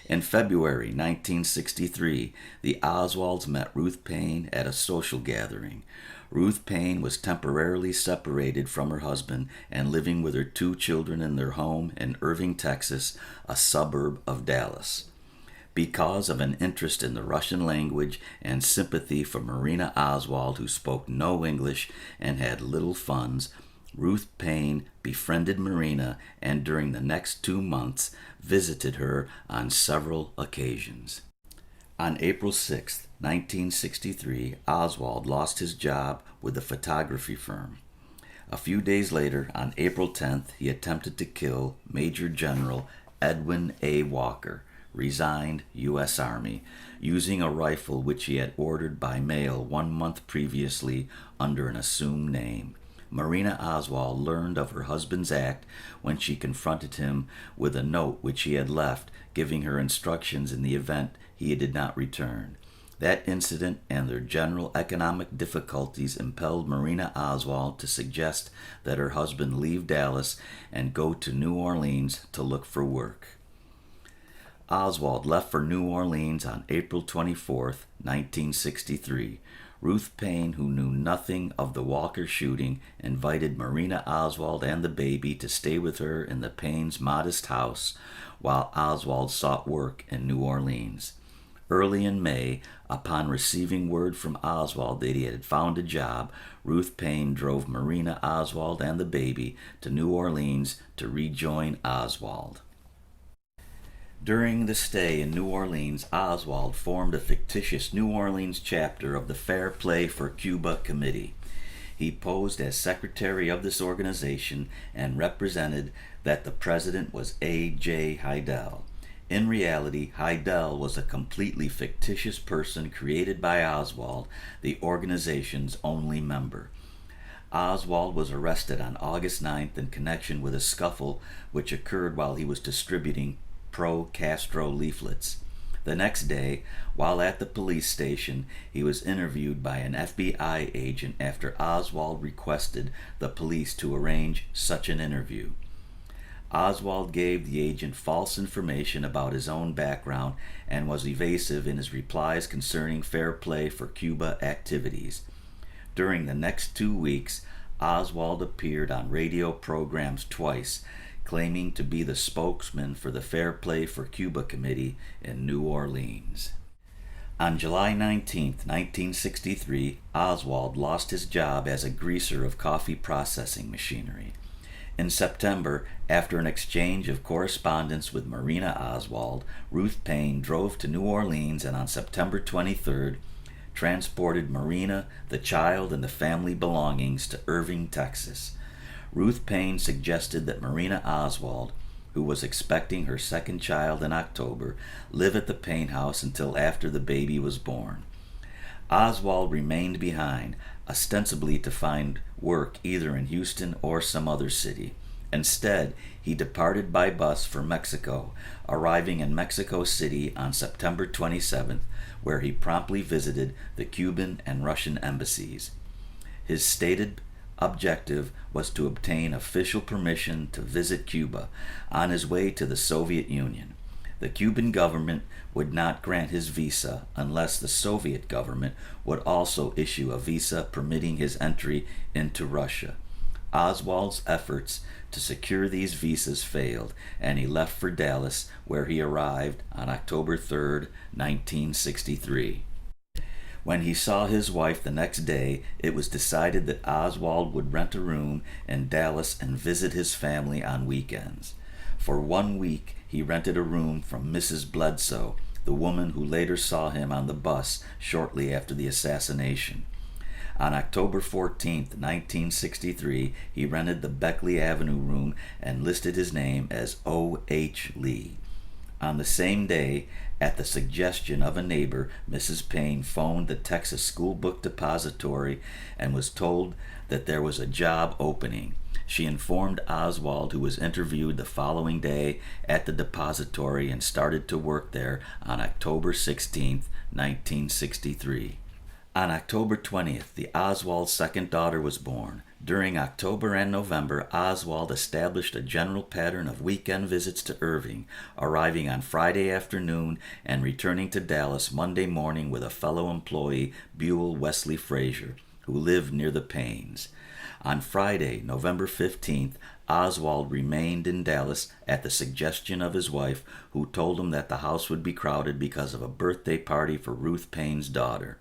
A: In February 1963, the Oswalds met Ruth Paine at a social gathering. Ruth Paine was temporarily separated from her husband and living with her 2 children in their home in Irving, Texas, a suburb of Dallas. Because of an interest in the Russian language and sympathy for Marina Oswald, who spoke no English and had little funds, Ruth Paine befriended Marina and during the next 2 months visited her on several occasions. On April 6, 1963, Oswald lost his job with the photography firm. A few days later, on April 10th, he attempted to kill Major General Edwin A. Walker, resigned U.S. Army, using a rifle which he had ordered by mail 1 month previously under an assumed name. Marina Oswald learned of her husband's act when she confronted him with a note which he had left, giving her instructions in the event he did not return. That incident and their general economic difficulties impelled Marina Oswald to suggest that her husband leave Dallas and go to New Orleans to look for work. Oswald left for New Orleans on April 24, 1963. Ruth Paine, who knew nothing of the Walker shooting, invited Marina Oswald and the baby to stay with her in the Paines' modest house while Oswald sought work in New Orleans. Early in May, upon receiving word from Oswald that he had found a job, Ruth Paine drove Marina Oswald and the baby to New Orleans to rejoin Oswald. During the stay in New Orleans, Oswald formed a fictitious New Orleans chapter of the Fair Play for Cuba Committee. He posed as secretary of this organization and represented that the president was A.J. Heidel. In reality, Heidel was a completely fictitious person created by Oswald, the organization's only member. Oswald was arrested on August 9th in connection with a scuffle which occurred while he was distributing pro-Castro leaflets. The next day, while at the police station, he was interviewed by an FBI agent after Oswald requested the police to arrange such an interview. Oswald gave the agent false information about his own background and was evasive in his replies concerning Fair Play for Cuba activities. During the next 2 weeks, Oswald appeared on radio programs twice, claiming to be the spokesman for the Fair Play for Cuba Committee in New Orleans. On July 19, 1963, Oswald lost his job as a greaser of coffee processing machinery. In September, after an exchange of correspondence with Marina Oswald, Ruth Paine drove to New Orleans and on September 23rd transported Marina, the child, and the family belongings to Irving, Texas. Ruth Paine suggested that Marina Oswald, who was expecting her second child in October, live at the Paine house until after the baby was born. Oswald remained behind, ostensibly to find work either in Houston or some other city. Instead, he departed by bus for Mexico, arriving in Mexico City on September 27th, where he promptly visited the Cuban and Russian embassies. His stated objective was to obtain official permission to visit Cuba on his way to the Soviet Union. The Cuban government would not grant his visa unless the Soviet government would also issue a visa permitting his entry into Russia. Oswald's efforts to secure these visas failed, and he left for Dallas, where he arrived on October 3, 1963. When he saw his wife the next day, it was decided that Oswald would rent a room in Dallas and visit his family on weekends. For 1 week, he rented a room from Mrs. Bledsoe, the woman who later saw him on the bus shortly after the assassination. On October 14, 1963, he rented the Beckley Avenue room and listed his name as O.H. Lee. On the same day, at the suggestion of a neighbor, Mrs. Paine phoned the Texas School Book Depository and was told that there was a job opening. She informed Oswald, who was interviewed the following day at the depository and started to work there on October 16, 1963. On October 20th, the Oswald second daughter was born. During October and November, Oswald established a general pattern of weekend visits to Irving, arriving on Friday afternoon and returning to Dallas Monday morning with a fellow employee, Buell Wesley Frazier, who lived near the Paines. On Friday, November 15th, Oswald remained in Dallas at the suggestion of his wife, who told him that the house would be crowded because of a birthday party for Ruth Paine's daughter.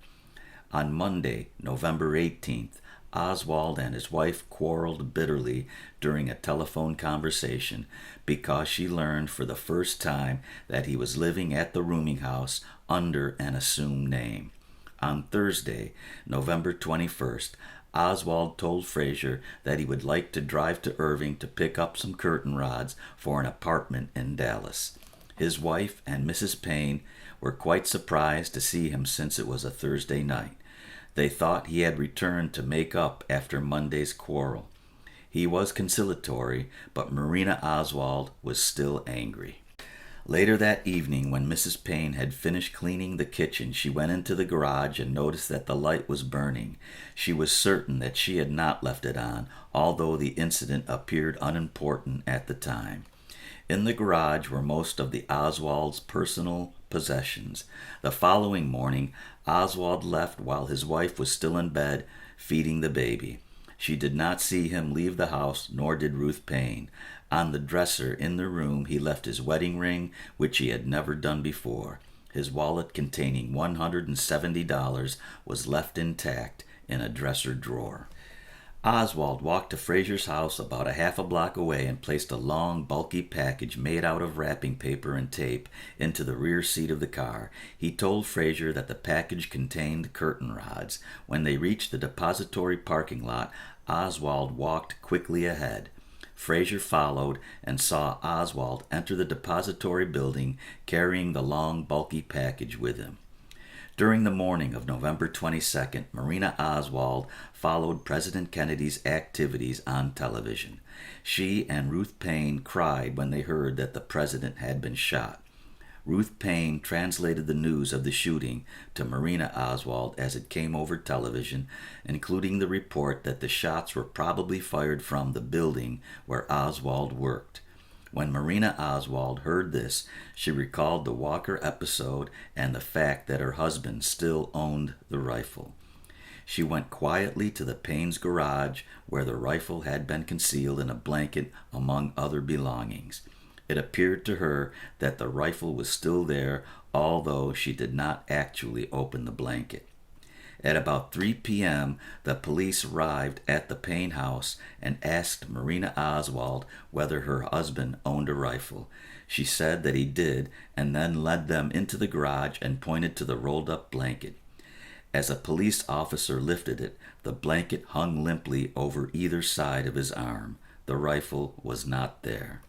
A: On Monday, November 18th, Oswald and his wife quarreled bitterly during a telephone conversation because she learned for the first time that he was living at the rooming house under an assumed name. On Thursday, November 21st, Oswald told Frazier that he would like to drive to Irving to pick up some curtain rods for an apartment in Dallas. His wife and Mrs. Paine were quite surprised to see him since it was a Thursday night. They thought he had returned to make up after Monday's quarrel. He was conciliatory, but Marina Oswald was still angry. Later that evening, when Mrs. Paine had finished cleaning the kitchen, she went into the garage and noticed that the light was burning. She was certain that she had not left it on, although the incident appeared unimportant at the time. In the garage were most of the Oswald's personal possessions. The following morning, Oswald left while his wife was still in bed, feeding the baby. She did not see him leave the house, nor did Ruth Paine. On the dresser in the room, he left his wedding ring, which he had never done before. His wallet containing $170 was left intact in a dresser drawer. Oswald walked to Frazier's house about a half a block away and placed a long, bulky package made out of wrapping paper and tape into the rear seat of the car. He told Frazier that the package contained curtain rods. When they reached the depository parking lot, Oswald walked quickly ahead. Frazier followed and saw Oswald enter the depository building carrying the long, bulky package with him. During the morning of November 22nd, Marina Oswald followed President Kennedy's activities on television. She and Ruth Paine cried when they heard that the president had been shot. Ruth Paine translated the news of the shooting to Marina Oswald as it came over television, including the report that the shots were probably fired from the building where Oswald worked. When Marina Oswald heard this, she recalled the Walker episode and the fact that her husband still owned the rifle. She went quietly to the Paine's garage where the rifle had been concealed in a blanket among other belongings. It appeared to her that the rifle was still there, although she did not actually open the blanket. At about 3 p.m., the police arrived at the Payne house and asked Marina Oswald whether her husband owned a rifle. She said that he did, and then led them into the garage and pointed to the rolled-up blanket. As a police officer lifted it, the blanket hung limply over either side of his arm. The rifle was not there.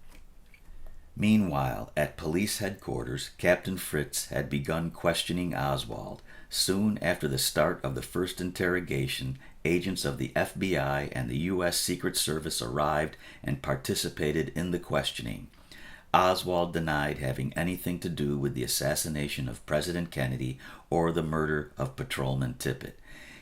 A: Meanwhile, at police headquarters, Captain Fritz had begun questioning Oswald. Soon after the start of the first interrogation, agents of the FBI and the U.S. Secret Service arrived and participated in the questioning. Oswald denied having anything to do with the assassination of President Kennedy or the murder of Patrolman Tippit.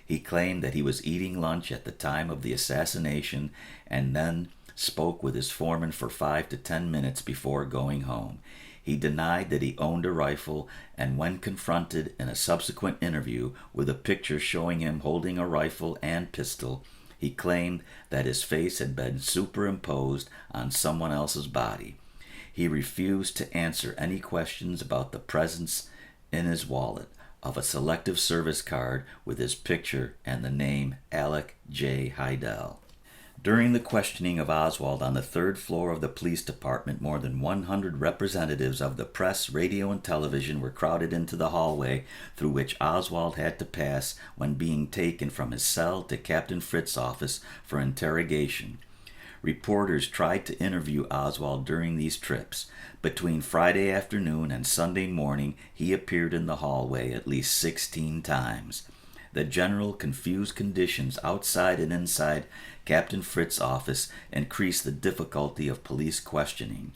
A: He claimed that he was eating lunch at the time of the assassination and then spoke with his foreman for 5 to 10 minutes before going home. He denied that he owned a rifle, and when confronted in a subsequent interview with a picture showing him holding a rifle and pistol, he claimed that his face had been superimposed on someone else's body. He refused to answer any questions about the presence in his wallet of a Selective Service card with his picture and the name Alec J. Heidel. During the questioning of Oswald on the third floor of the police department, more than 100 representatives of the press, radio, and television were crowded into the hallway through which Oswald had to pass when being taken from his cell to Captain Fritz's office for interrogation. Reporters tried to interview Oswald during these trips. Between Friday afternoon and Sunday morning, he appeared in the hallway at least 16 times. The general confused conditions outside and inside Captain Fritz's office increased the difficulty of police questioning.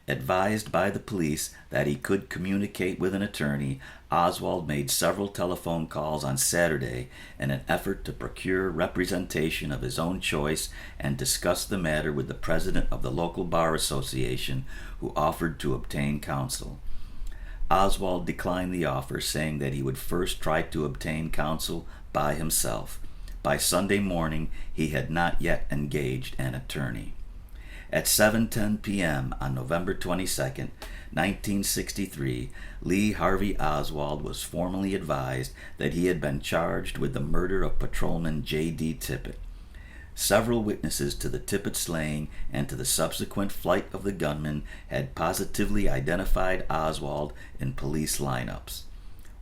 A: Advised by the police that he could communicate with an attorney, Oswald made several telephone calls on Saturday in an effort to procure representation of his own choice and discuss the matter with the president of the local bar association, who offered to obtain counsel. Oswald declined the offer, saying that he would first try to obtain counsel by himself. By Sunday morning, he had not yet engaged an attorney. At 7:10 p.m. on November 22, 1963, Lee Harvey Oswald was formally advised that he had been charged with the murder of Patrolman J.D. Tippit. Several witnesses to the Tippit slaying and to the subsequent flight of the gunman had positively identified Oswald in police lineups.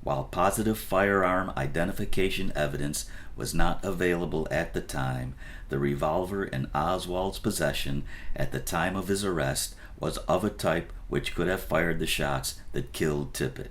A: While positive firearm identification evidence was not available at the time, the revolver in Oswald's possession at the time of his arrest was of a type which could have fired the shots that killed Tippit.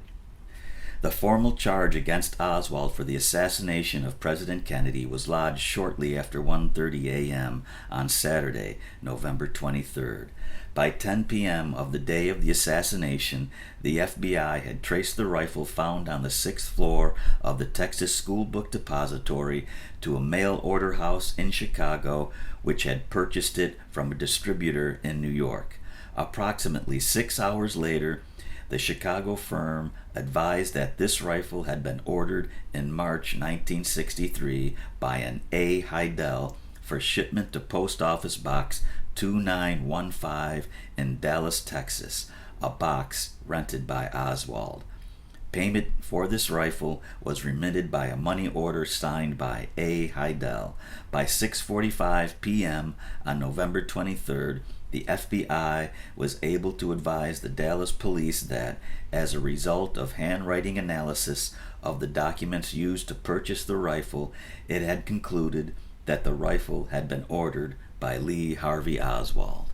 A: The formal charge against Oswald for the assassination of President Kennedy was lodged shortly after 1:30 a.m. on Saturday, November 23rd. By 10 p.m. of the day of the assassination, the FBI had traced the rifle found on the 6th floor of the Texas School Book Depository to a mail order house in Chicago, which had purchased it from a distributor in New York. Approximately 6 hours later, the Chicago firm advised that this rifle had been ordered in March 1963 by an A. Heidel for shipment to Post Office Box 2915 in Dallas, Texas, a box rented by Oswald. Payment for this rifle was remitted by a money order signed by A. Heidel. By 6:45 p.m. on November 23rd, the FBI was able to advise the Dallas police that, as a result of handwriting analysis of the documents used to purchase the rifle, it had concluded that the rifle had been ordered by Lee Harvey Oswald.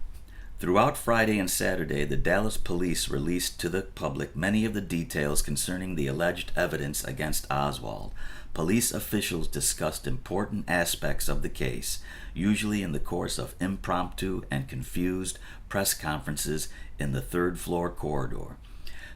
A: Throughout Friday and Saturday, the Dallas police released to the public many of the details concerning the alleged evidence against Oswald. Police officials discussed important aspects of the case, usually in the course of impromptu and confused press conferences in the third-floor corridor.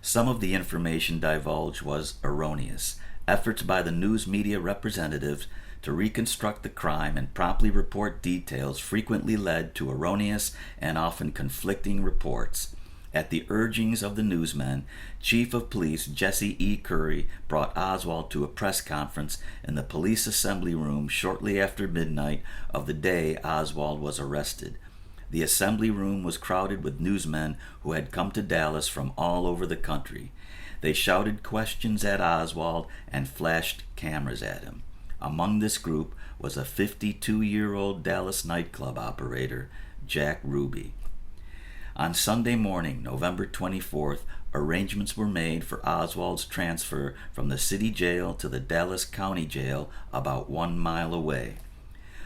A: Some of the information divulged was erroneous. Efforts by the news media representatives to reconstruct the crime and promptly report details frequently led to erroneous and often conflicting reports. At the urgings of the newsmen, Chief of Police Jesse E. Curry brought Oswald to a press conference in the police assembly room shortly after midnight of the day Oswald was arrested. The assembly room was crowded with newsmen who had come to Dallas from all over the country. They shouted questions at Oswald and flashed cameras at him. Among this group was a 52-year-old Dallas nightclub operator, Jack Ruby. On Sunday morning, November 24th, arrangements were made for Oswald's transfer from the city jail to the Dallas County Jail about 1 mile away.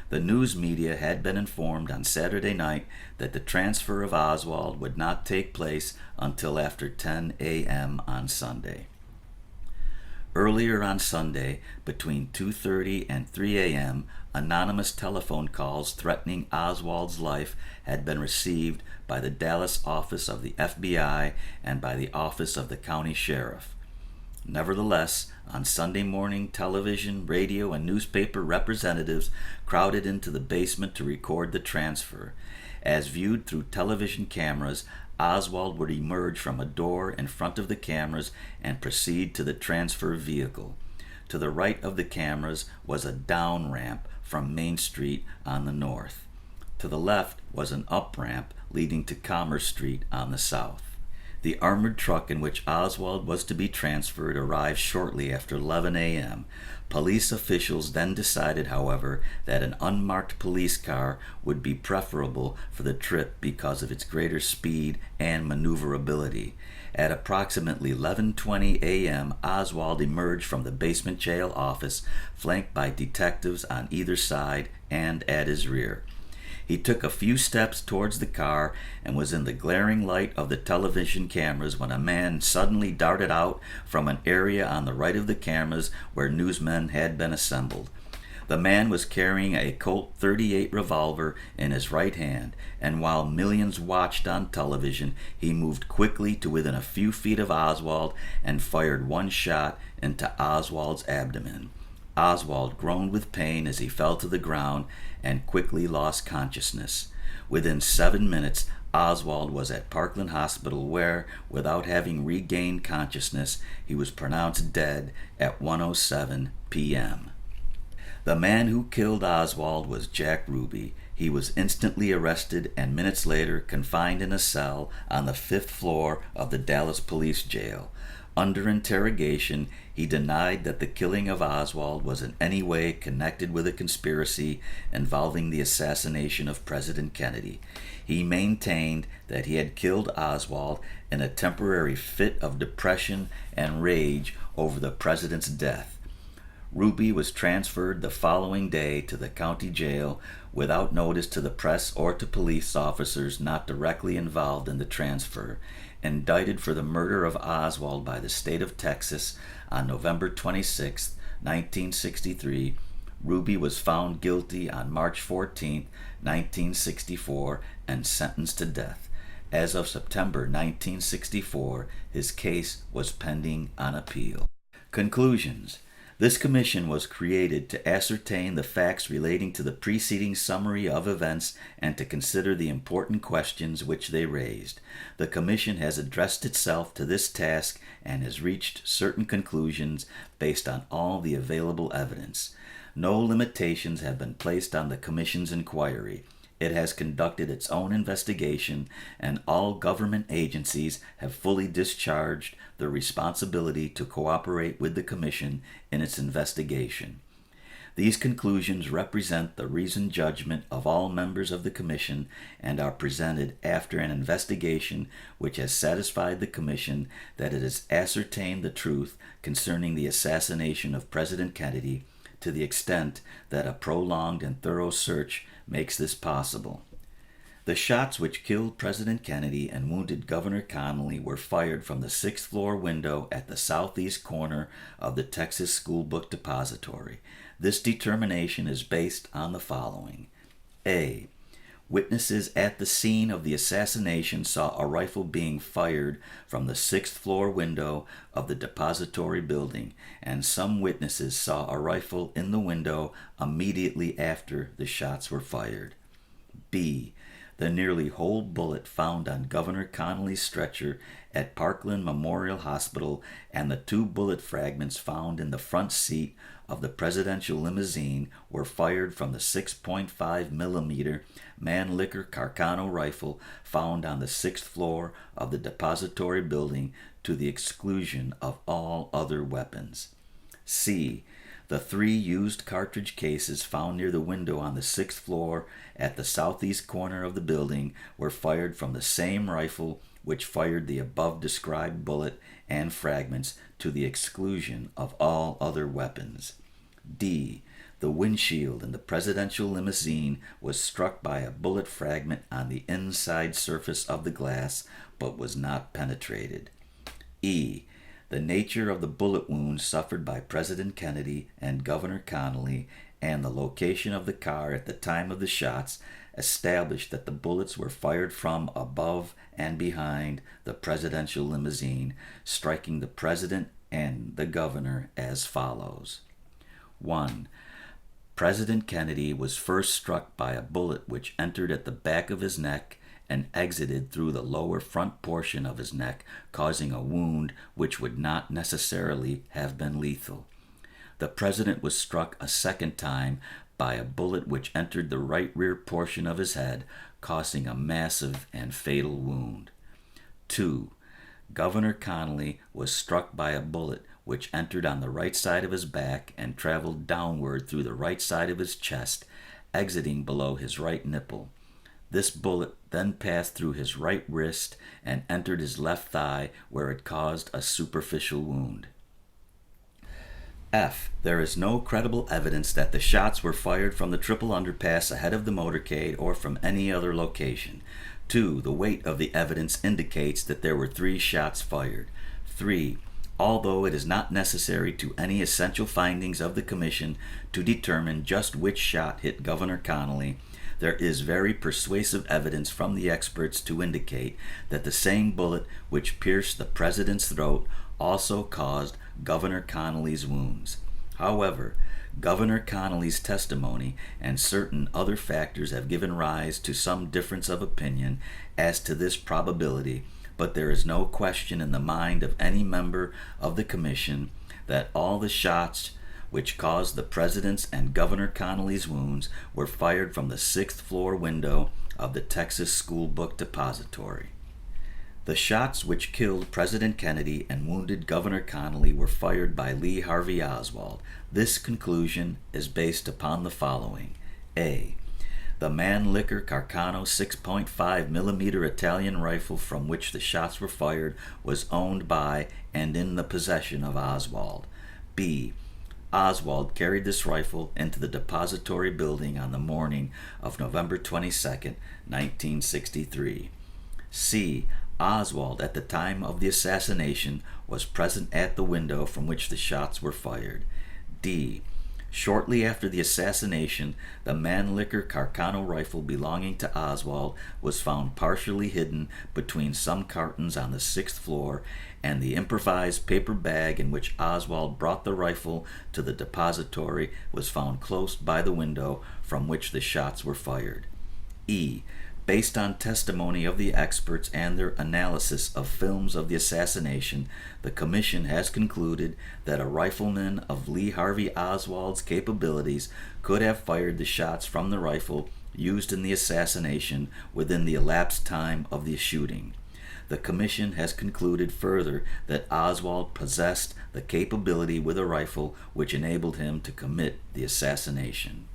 A: The news media had been informed on Saturday night that the transfer of Oswald would not take place until after 10 a.m. on Sunday. Earlier on Sunday, between 2:30 and 3 a.m., anonymous telephone calls threatening Oswald's life had been received by the Dallas office of the FBI and by the office of the county sheriff. Nevertheless, on Sunday morning, television, radio, and newspaper representatives crowded into the basement to record the transfer. As viewed through television cameras, Oswald would emerge from a door in front of the cameras and proceed to the transfer vehicle. To the right of the cameras was a down ramp from Main Street on the north. To the left was an up ramp leading to Commerce Street on the south. The armored truck in which Oswald was to be transferred arrived shortly after 11 a.m. Police officials then decided, however, that an unmarked police car would be preferable for the trip because of its greater speed and maneuverability. At approximately 11:20 a.m., Oswald emerged from the basement jail office, flanked by detectives on either side and at his rear. He took a few steps towards the car and was in the glaring light of the television cameras when a man suddenly darted out from an area on the right of the cameras where newsmen had been assembled. The man was carrying a Colt .38 revolver in his right hand, and while millions watched on television, he moved quickly to within a few feet of Oswald and fired one shot into Oswald's abdomen. Oswald groaned with pain as he fell to the ground and quickly lost consciousness. Within 7 minutes, Oswald was at Parkland Hospital where, without having regained consciousness, he was pronounced dead at 1:07 p.m. The man who killed Oswald was Jack Ruby. He was instantly arrested and minutes later confined in a cell on the 5th floor of the Dallas Police Jail. Under interrogation, he denied that the killing of Oswald was in any way connected with a conspiracy involving the assassination of President Kennedy. He maintained that he had killed Oswald in a temporary fit of depression and rage over the president's death. Ruby was transferred the following day to the county jail without notice to the press or to police officers not directly involved in the transfer. Indicted for the murder of Oswald by the state of Texas on November 26, 1963, Ruby was found guilty on March 14, 1964, and sentenced to death. As of September 1964, his case was pending on appeal. Conclusions. This commission was created to ascertain the facts relating to the preceding summary of events and to consider the important questions which they raised. The commission has addressed itself to this task and has reached certain conclusions based on all the available evidence. No limitations have been placed on the commission's inquiry. It has conducted its own investigation, and all government agencies have fully discharged their responsibility to cooperate with the Commission in its investigation. These conclusions represent the reasoned judgment of all members of the Commission and are presented after an investigation which has satisfied the Commission that it has ascertained the truth concerning the assassination of President Kennedy to the extent that a prolonged and thorough search makes this possible. The shots which killed President Kennedy and wounded Governor Connally were fired from the 6th floor window at the southeast corner of the Texas School Book Depository. This determination is based on the following. A. Witnesses at the scene of the assassination saw a rifle being fired from the 6th floor window of the depository building, and some witnesses saw a rifle in the window immediately after the shots were fired. B. the nearly whole bullet found on Governor Connolly's stretcher at Parkland Memorial Hospital and the 2 bullet fragments found in the front seat of the presidential limousine were fired from the 6.5 millimeter Mannlicher Carcano rifle found on the 6th floor of the depository building, to the exclusion of all other weapons. C. The 3 used cartridge cases found near the window on the 6th floor at the southeast corner of the building were fired from the same rifle which fired the above described bullet and fragments, to the exclusion of all other weapons. D. The windshield in the presidential limousine was struck by a bullet fragment on the inside surface of the glass, but was not penetrated. E. The nature of the bullet wounds suffered by President Kennedy and Governor Connolly and the location of the car at the time of the shots established that the bullets were fired from above and behind the presidential limousine, striking the president and the governor as follows. 1. President Kennedy was first struck by a bullet which entered at the back of his neck and exited through the lower front portion of his neck, causing a wound which would not necessarily have been lethal. The president was struck a second time by a bullet which entered the right rear portion of his head, causing a massive and fatal wound. 2. Governor Connolly was struck by a bullet which entered on the right side of his back and traveled downward through the right side of his chest, exiting below his right nipple. This bullet then passed through his right wrist and entered his left thigh, where it caused a superficial wound. F. There is no credible evidence that the shots were fired from the triple underpass ahead of the motorcade or from any other location. 2. The weight of the evidence indicates that there were 3 shots fired. 3. Although it is not necessary to any essential findings of the Commission to determine just which shot hit Governor Connolly, there is very persuasive evidence from the experts to indicate that the same bullet which pierced the president's throat also caused Governor Connolly's wounds. However, Governor Connolly's testimony and certain other factors have given rise to some difference of opinion as to this probability, but there is no question in the mind of any member of the Commission that all the shots which caused the president's and Governor Connolly's wounds were fired from the 6th floor window of the Texas School Book Depository. The shots which killed President Kennedy and wounded Governor Connolly were fired by Lee Harvey Oswald. This conclusion is based upon the following. A. The Mannlicher Carcano 6.5 millimeter Italian rifle from which the shots were fired was owned by and in the possession of Oswald. B. Oswald carried this rifle into the depository building on the morning of November 22, 1963. C. Oswald, at the time of the assassination, was present at the window from which the shots were fired. D. Shortly after the assassination, the Mannlicher Carcano rifle belonging to Oswald was found partially hidden between some cartons on the 6th floor, and the improvised paper bag in which Oswald brought the rifle to the depository was found close by the window from which the shots were fired. E. Based on testimony of the experts and their analysis of films of the assassination, the Commission has concluded that a rifleman of Lee Harvey Oswald's capabilities could have fired the shots from the rifle used in the assassination within the elapsed time of the shooting. The Commission has concluded further that Oswald possessed the capability with a rifle which enabled him to commit the assassination.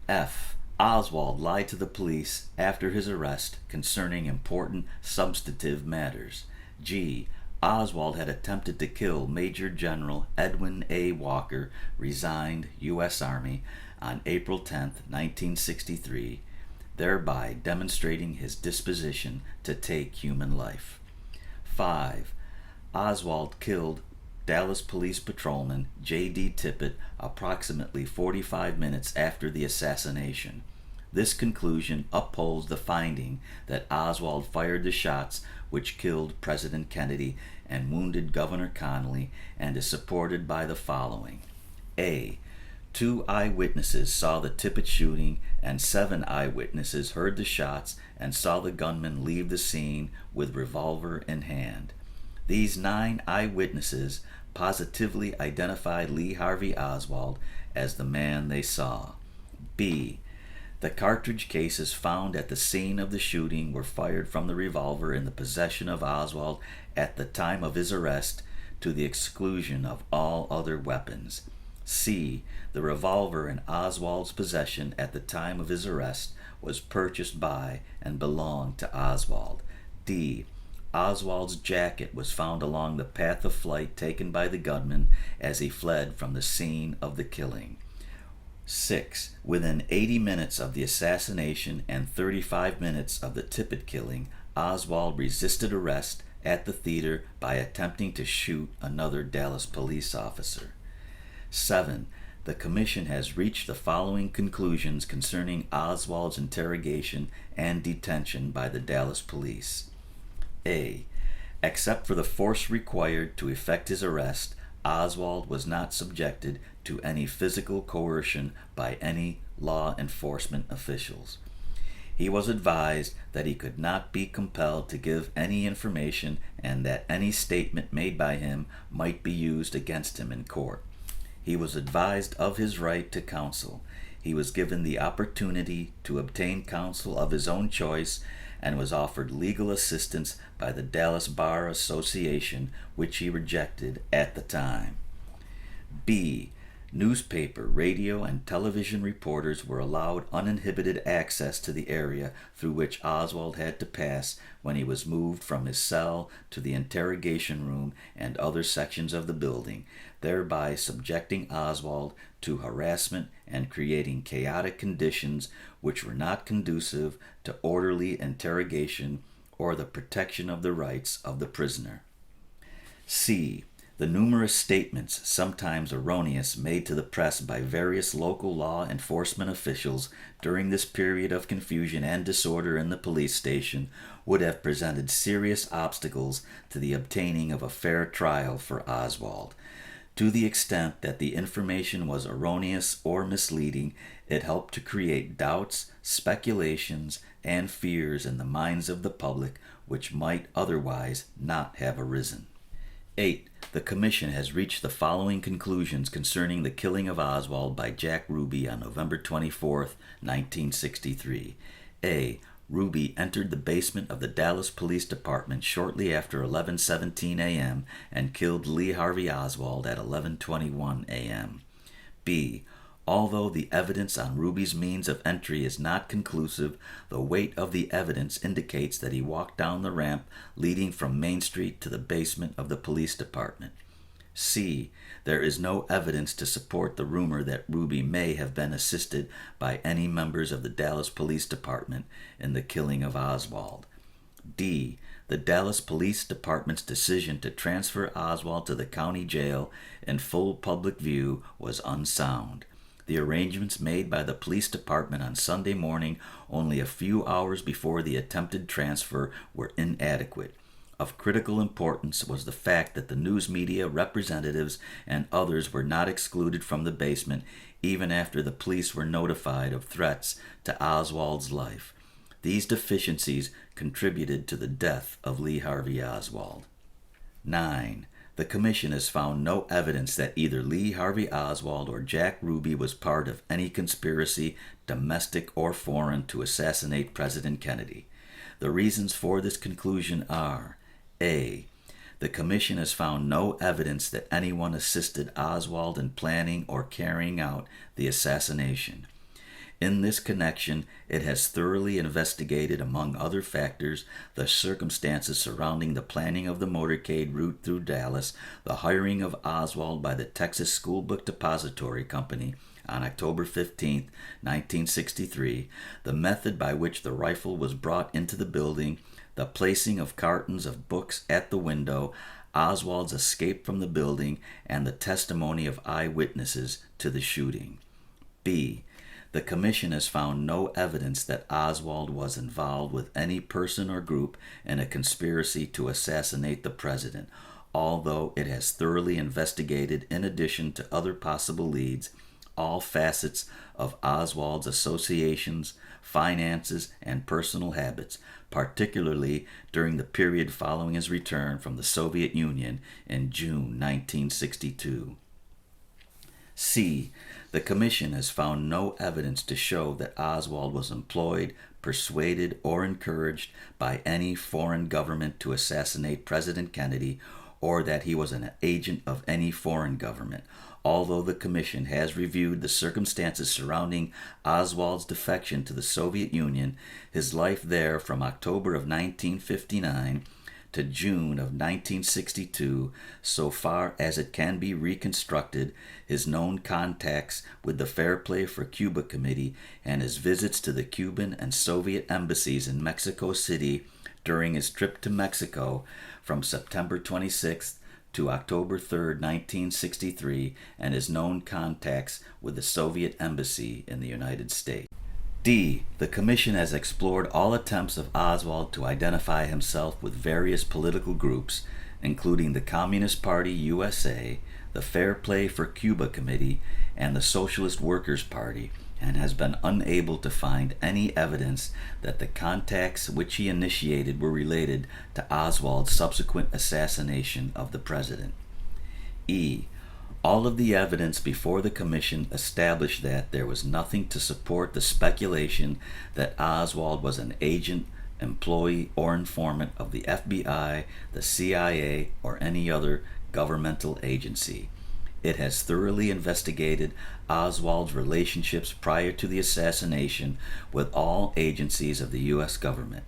A: F. Oswald lied to the police after his arrest concerning important substantive matters. G. Oswald had attempted to kill Major General Edwin A. Walker, resigned U.S. Army, on April 10, 1963, thereby demonstrating his disposition to take human life. 5. Oswald killed Dallas Police Patrolman J.D. Tippit approximately 45 minutes after the assassination. This conclusion upholds the finding that Oswald fired the shots which killed President Kennedy and wounded Governor Connolly, and is supported by the following. A. 2 eyewitnesses saw the Tippit shooting, and 7 eyewitnesses heard the shots and saw the gunman leave the scene with revolver in hand. These 9 eyewitnesses positively identified Lee Harvey Oswald as the man they saw. B. The cartridge cases found at the scene of the shooting were fired from the revolver in the possession of Oswald at the time of his arrest, to the exclusion of all other weapons. C. The revolver in Oswald's possession at the time of his arrest was purchased by and belonged to Oswald. D. Oswald's jacket was found along the path of flight taken by the gunman as he fled from the scene of the killing. 6. Within 80 minutes of the assassination and 35 minutes of the Tippit killing, Oswald resisted arrest at the theater by attempting to shoot another Dallas police officer. 7. The Commission has reached the following conclusions concerning Oswald's interrogation and detention by the Dallas police. A. Except for the force required to effect his arrest, Oswald was not subjected to any physical coercion by any law enforcement officials. He was advised that he could not be compelled to give any information and that any statement made by him might be used against him in court. He was advised of his right to counsel. He was given the opportunity to obtain counsel of his own choice and was offered legal assistance by the Dallas Bar Association, which he rejected at the time. B. Newspaper, radio, and television reporters were allowed uninhibited access to the area through which Oswald had to pass when he was moved from his cell to the interrogation room and other sections of the building, thereby subjecting Oswald to harassment and creating chaotic conditions which were not conducive to orderly interrogation or the protection of the rights of the prisoner. C. The numerous statements, sometimes erroneous, made to the press by various local law enforcement officials during this period of confusion and disorder in the police station would have presented serious obstacles to the obtaining of a fair trial for Oswald. To the extent that the information was erroneous or misleading, it helped to create doubts, speculations, and fears in the minds of the public which might otherwise not have arisen. 8. The Commission has reached the following conclusions concerning the killing of Oswald by Jack Ruby on November 24, 1963. A. Ruby entered the basement of the Dallas Police Department shortly after 11:17 a.m. and killed Lee Harvey Oswald at 11:21 a.m. B. Although the evidence on Ruby's means of entry is not conclusive, the weight of the evidence indicates that he walked down the ramp leading from Main Street to the basement of the police department. C. There is no evidence to support the rumor that Ruby may have been assisted by any members of the Dallas Police Department in the killing of Oswald. D. The Dallas Police Department's decision to transfer Oswald to the county jail in full public view was unsound. The arrangements made by the police department on Sunday morning, only a few hours before the attempted transfer, were inadequate. Of critical importance was the fact that the news media representatives and others were not excluded from the basement even after the police were notified of threats to Oswald's life. These deficiencies contributed to the death of Lee Harvey Oswald. 9. The Commission has found no evidence that either Lee Harvey Oswald or Jack Ruby was part of any conspiracy, domestic or foreign, to assassinate President Kennedy. The reasons for this conclusion are: A. The Commission has found no evidence that anyone assisted Oswald in planning or carrying out the assassination. In this connection, it has thoroughly investigated, among other factors, the circumstances surrounding the planning of the motorcade route through Dallas, the hiring of Oswald by the Texas School Book Depository Company on October 15, 1963, the method by which the rifle was brought into the building, the placing of cartons of books at the window, Oswald's escape from the building, and the testimony of eyewitnesses to the shooting. B. The Commission has found no evidence that Oswald was involved with any person or group in a conspiracy to assassinate the president, although it has thoroughly investigated, in addition to other possible leads, all facets of Oswald's associations, finances, and personal habits, particularly during the period following his return from the Soviet Union in June 1962. C. The Commission has found no evidence to show that Oswald was employed, persuaded, or encouraged by any foreign government to assassinate President Kennedy, or that he was an agent of any foreign government. Although the Commission has reviewed the circumstances surrounding Oswald's defection to the Soviet Union, his life there from October of 1959 to June of 1962, so far as it can be reconstructed, his known contacts with the Fair Play for Cuba Committee, and his visits to the Cuban and Soviet embassies in Mexico City during his trip to Mexico from September 26th to October 3, 1963, and his known contacts with the Soviet Embassy in the United States. D. The Commission has explored all attempts of Oswald to identify himself with various political groups, including the Communist Party USA, the Fair Play for Cuba Committee, and the Socialist Workers' Party, and has been unable to find any evidence that the contacts which he initiated were related to Oswald's subsequent assassination of the president. E. All of the evidence before the Commission established that there was nothing to support the speculation that Oswald was an agent, employee, or informant of the FBI, the CIA, or any other governmental agency. It has thoroughly investigated Oswald's relationships prior to the assassination with all agencies of the U.S. government.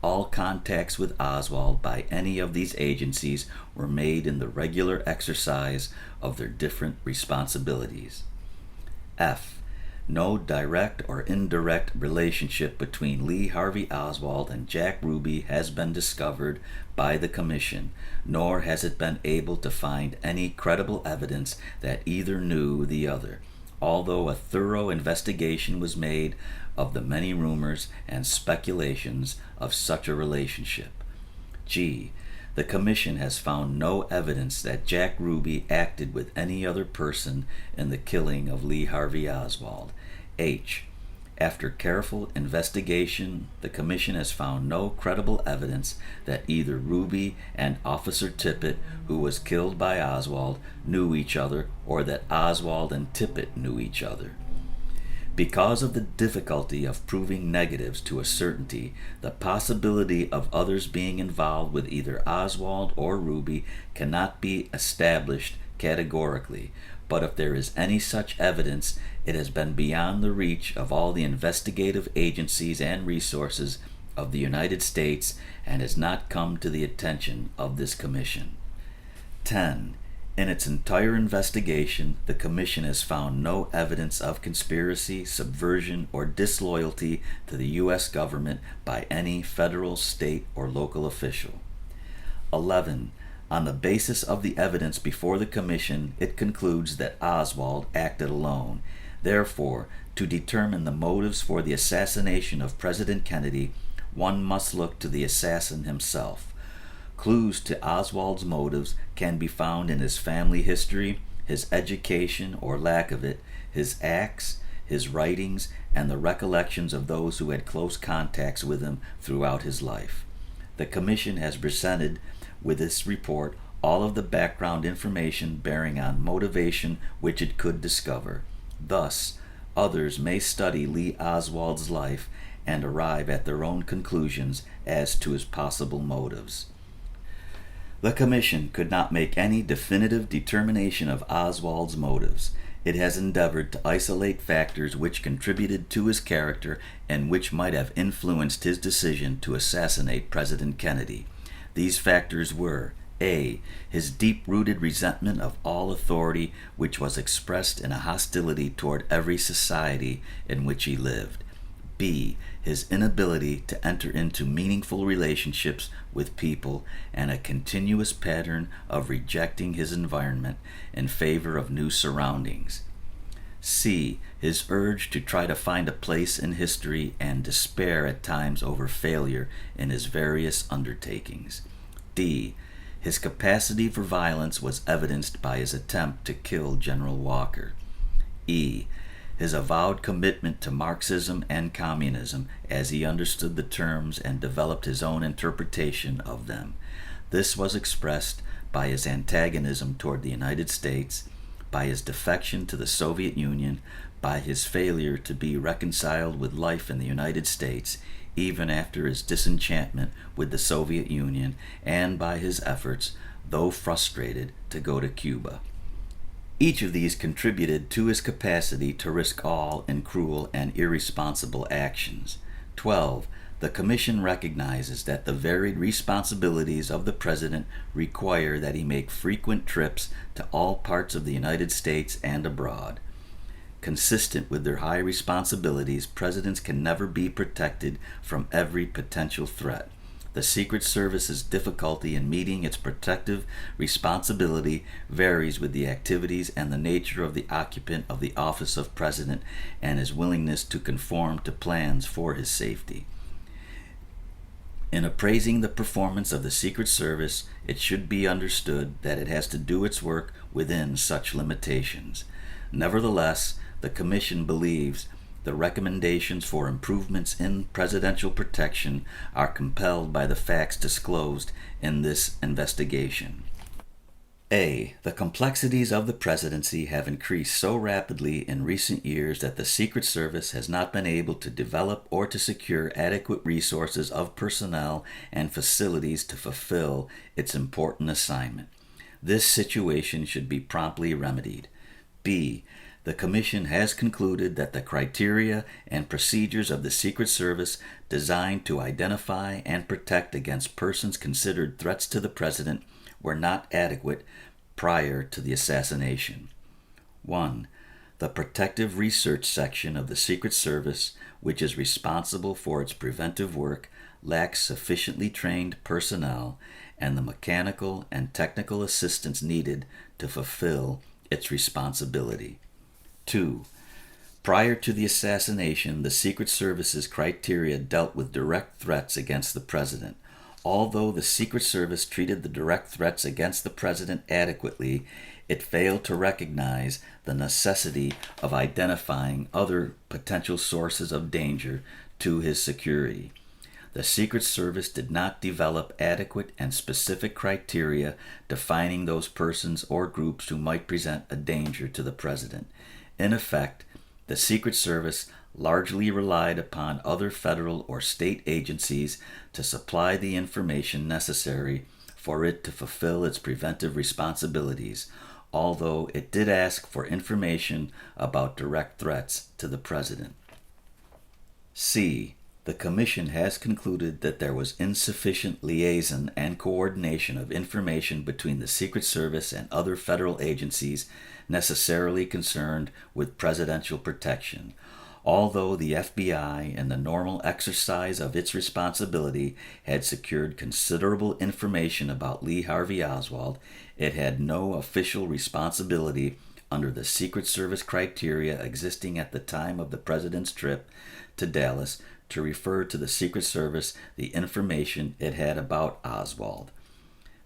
A: All contacts with Oswald by any of these agencies were made in the regular exercise of their different responsibilities. F. No direct or indirect relationship between Lee Harvey Oswald and Jack Ruby has been discovered by the Commission, nor has it been able to find any credible evidence that either knew the other, although a thorough investigation was made of the many rumors and speculations of such a relationship. G. The Commission has found no evidence that Jack Ruby acted with any other person in the killing of Lee Harvey Oswald. H. After careful investigation, the Commission has found no credible evidence that either Ruby and Officer Tippit, who was killed by Oswald, knew each other, or that Oswald and Tippit knew each other. Because of the difficulty of proving negatives to a certainty, the possibility of others being involved with either Oswald or Ruby cannot be established categorically, but if there is any such evidence, it has been beyond the reach of all the investigative agencies and resources of the United States and has not come to the attention of this Commission. 10. In its entire investigation, the Commission has found no evidence of conspiracy, subversion, or disloyalty to the U.S. government by any federal, state, or local official. 11. On the basis of the evidence before the Commission, it concludes that Oswald acted alone. Therefore, to determine the motives for the assassination of President Kennedy, one must look to the assassin himself. Clues to Oswald's motives can be found in his family history, his education or lack of it, his acts, his writings, and the recollections of those who had close contacts with him throughout his life. The Commission has presented with this report all of the background information bearing on motivation which it could discover. Thus, others may study Lee Oswald's life and arrive at their own conclusions as to his possible motives. The Commission could not make any definitive determination of Oswald's motives. It has endeavored to isolate factors which contributed to his character and which might have influenced his decision to assassinate President Kennedy. These factors were: A. His deep-rooted resentment of all authority, which was expressed in a hostility toward every society in which he lived. B. His inability to enter into meaningful relationships with people and a continuous pattern of rejecting his environment in favor of new surroundings. C. His urge to try to find a place in history and despair at times over failure in his various undertakings. D. His capacity for violence was evidenced by his attempt to kill General Walker. E. His avowed commitment to Marxism and communism as he understood the terms and developed his own interpretation of them. This was expressed by his antagonism toward the United States, by his defection to the Soviet Union, by his failure to be reconciled with life in the United States, even after his disenchantment with the Soviet Union, and by his efforts, though frustrated, to go to Cuba. Each of these contributed to his capacity to risk all in cruel and irresponsible actions. 12. The Commission recognizes that the varied responsibilities of the President require that he make frequent trips to all parts of the United States and abroad. Consistent with their high responsibilities, presidents can never be protected from every potential threat. The Secret Service's difficulty in meeting its protective responsibility varies with the activities and the nature of the occupant of the office of President and his willingness to conform to plans for his safety. In appraising the performance of the Secret Service, it should be understood that it has to do its work within such limitations. Nevertheless, the Commission believes the recommendations for improvements in presidential protection are compelled by the facts disclosed in this investigation. A. The complexities of the presidency have increased so rapidly in recent years that the Secret Service has not been able to develop or to secure adequate resources of personnel and facilities to fulfill its important assignment. This situation should be promptly remedied. B. The Commission has concluded that the criteria and procedures of the Secret Service designed to identify and protect against persons considered threats to the President were not adequate prior to the assassination. 1. The Protective Research Section of the Secret Service, which is responsible for its preventive work, lacks sufficiently trained personnel and the mechanical and technical assistance needed to fulfill its responsibility. 2. Prior to the assassination, the Secret Service's criteria dealt with direct threats against the President. Although the Secret Service treated the direct threats against the President adequately, it failed to recognize the necessity of identifying other potential sources of danger to his security. The Secret Service did not develop adequate and specific criteria defining those persons or groups who might present a danger to the President. In effect, the Secret Service largely relied upon other federal or state agencies to supply the information necessary for it to fulfill its preventive responsibilities, although it did ask for information about direct threats to the President. C. The Commission has concluded that there was insufficient liaison and coordination of information between the Secret Service and other federal agencies necessarily concerned with presidential protection. Although the FBI, in the normal exercise of its responsibility, had secured considerable information about Lee Harvey Oswald, it had no official responsibility under the Secret Service criteria existing at the time of the President's trip to Dallas to refer to the Secret Service the information it had about Oswald.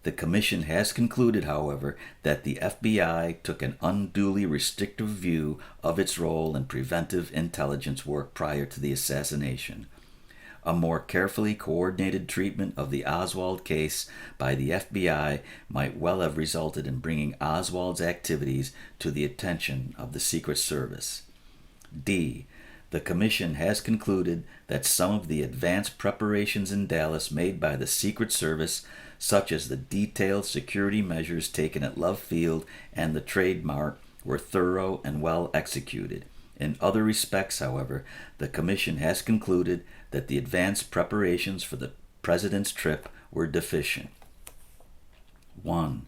A: The Commission has concluded, however, that the FBI took an unduly restrictive view of its role in preventive intelligence work prior to the assassination. A more carefully coordinated treatment of the Oswald case by the FBI might well have resulted in bringing Oswald's activities to the attention of the Secret Service. D. The Commission has concluded that some of the advanced preparations in Dallas made by the Secret Service, such as the detailed security measures taken at Love Field and the Trade Mart, were thorough and well executed. In other respects, however, the Commission has concluded that the advanced preparations for the President's trip were deficient. 1.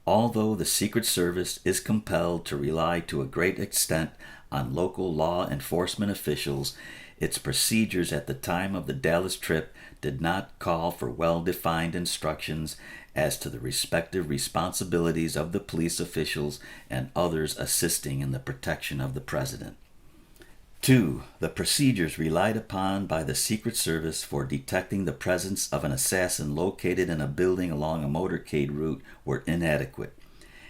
A: Although the Secret Service is compelled to rely to a great extent on local law enforcement officials, its procedures at the time of the Dallas trip did not call for well-defined instructions as to the respective responsibilities of the police officials and others assisting in the protection of the President. 2. The procedures relied upon by the Secret Service for detecting the presence of an assassin located in a building along a motorcade route were inadequate.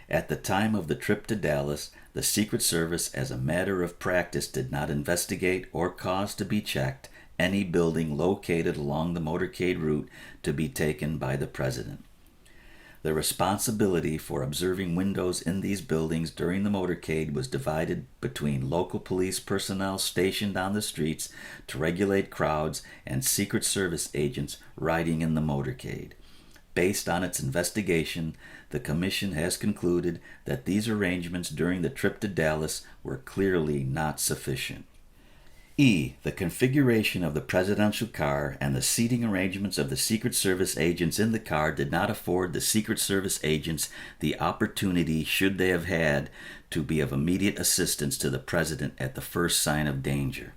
A: At the time of the trip to Dallas, The Secret Service, as a matter of practice, did not investigate or cause to be checked any building located along the motorcade route to be taken by the President. The responsibility for observing windows in these buildings during the motorcade was divided between local police personnel stationed on the streets to regulate crowds and Secret Service agents riding in the motorcade. Based on its investigation, the Commission has concluded that these arrangements during the trip to Dallas were clearly not sufficient. E. The configuration of the presidential car and the seating arrangements of the Secret Service agents in the car did not afford the Secret Service agents the opportunity, should they have had, to be of immediate assistance to the President at the first sign of danger.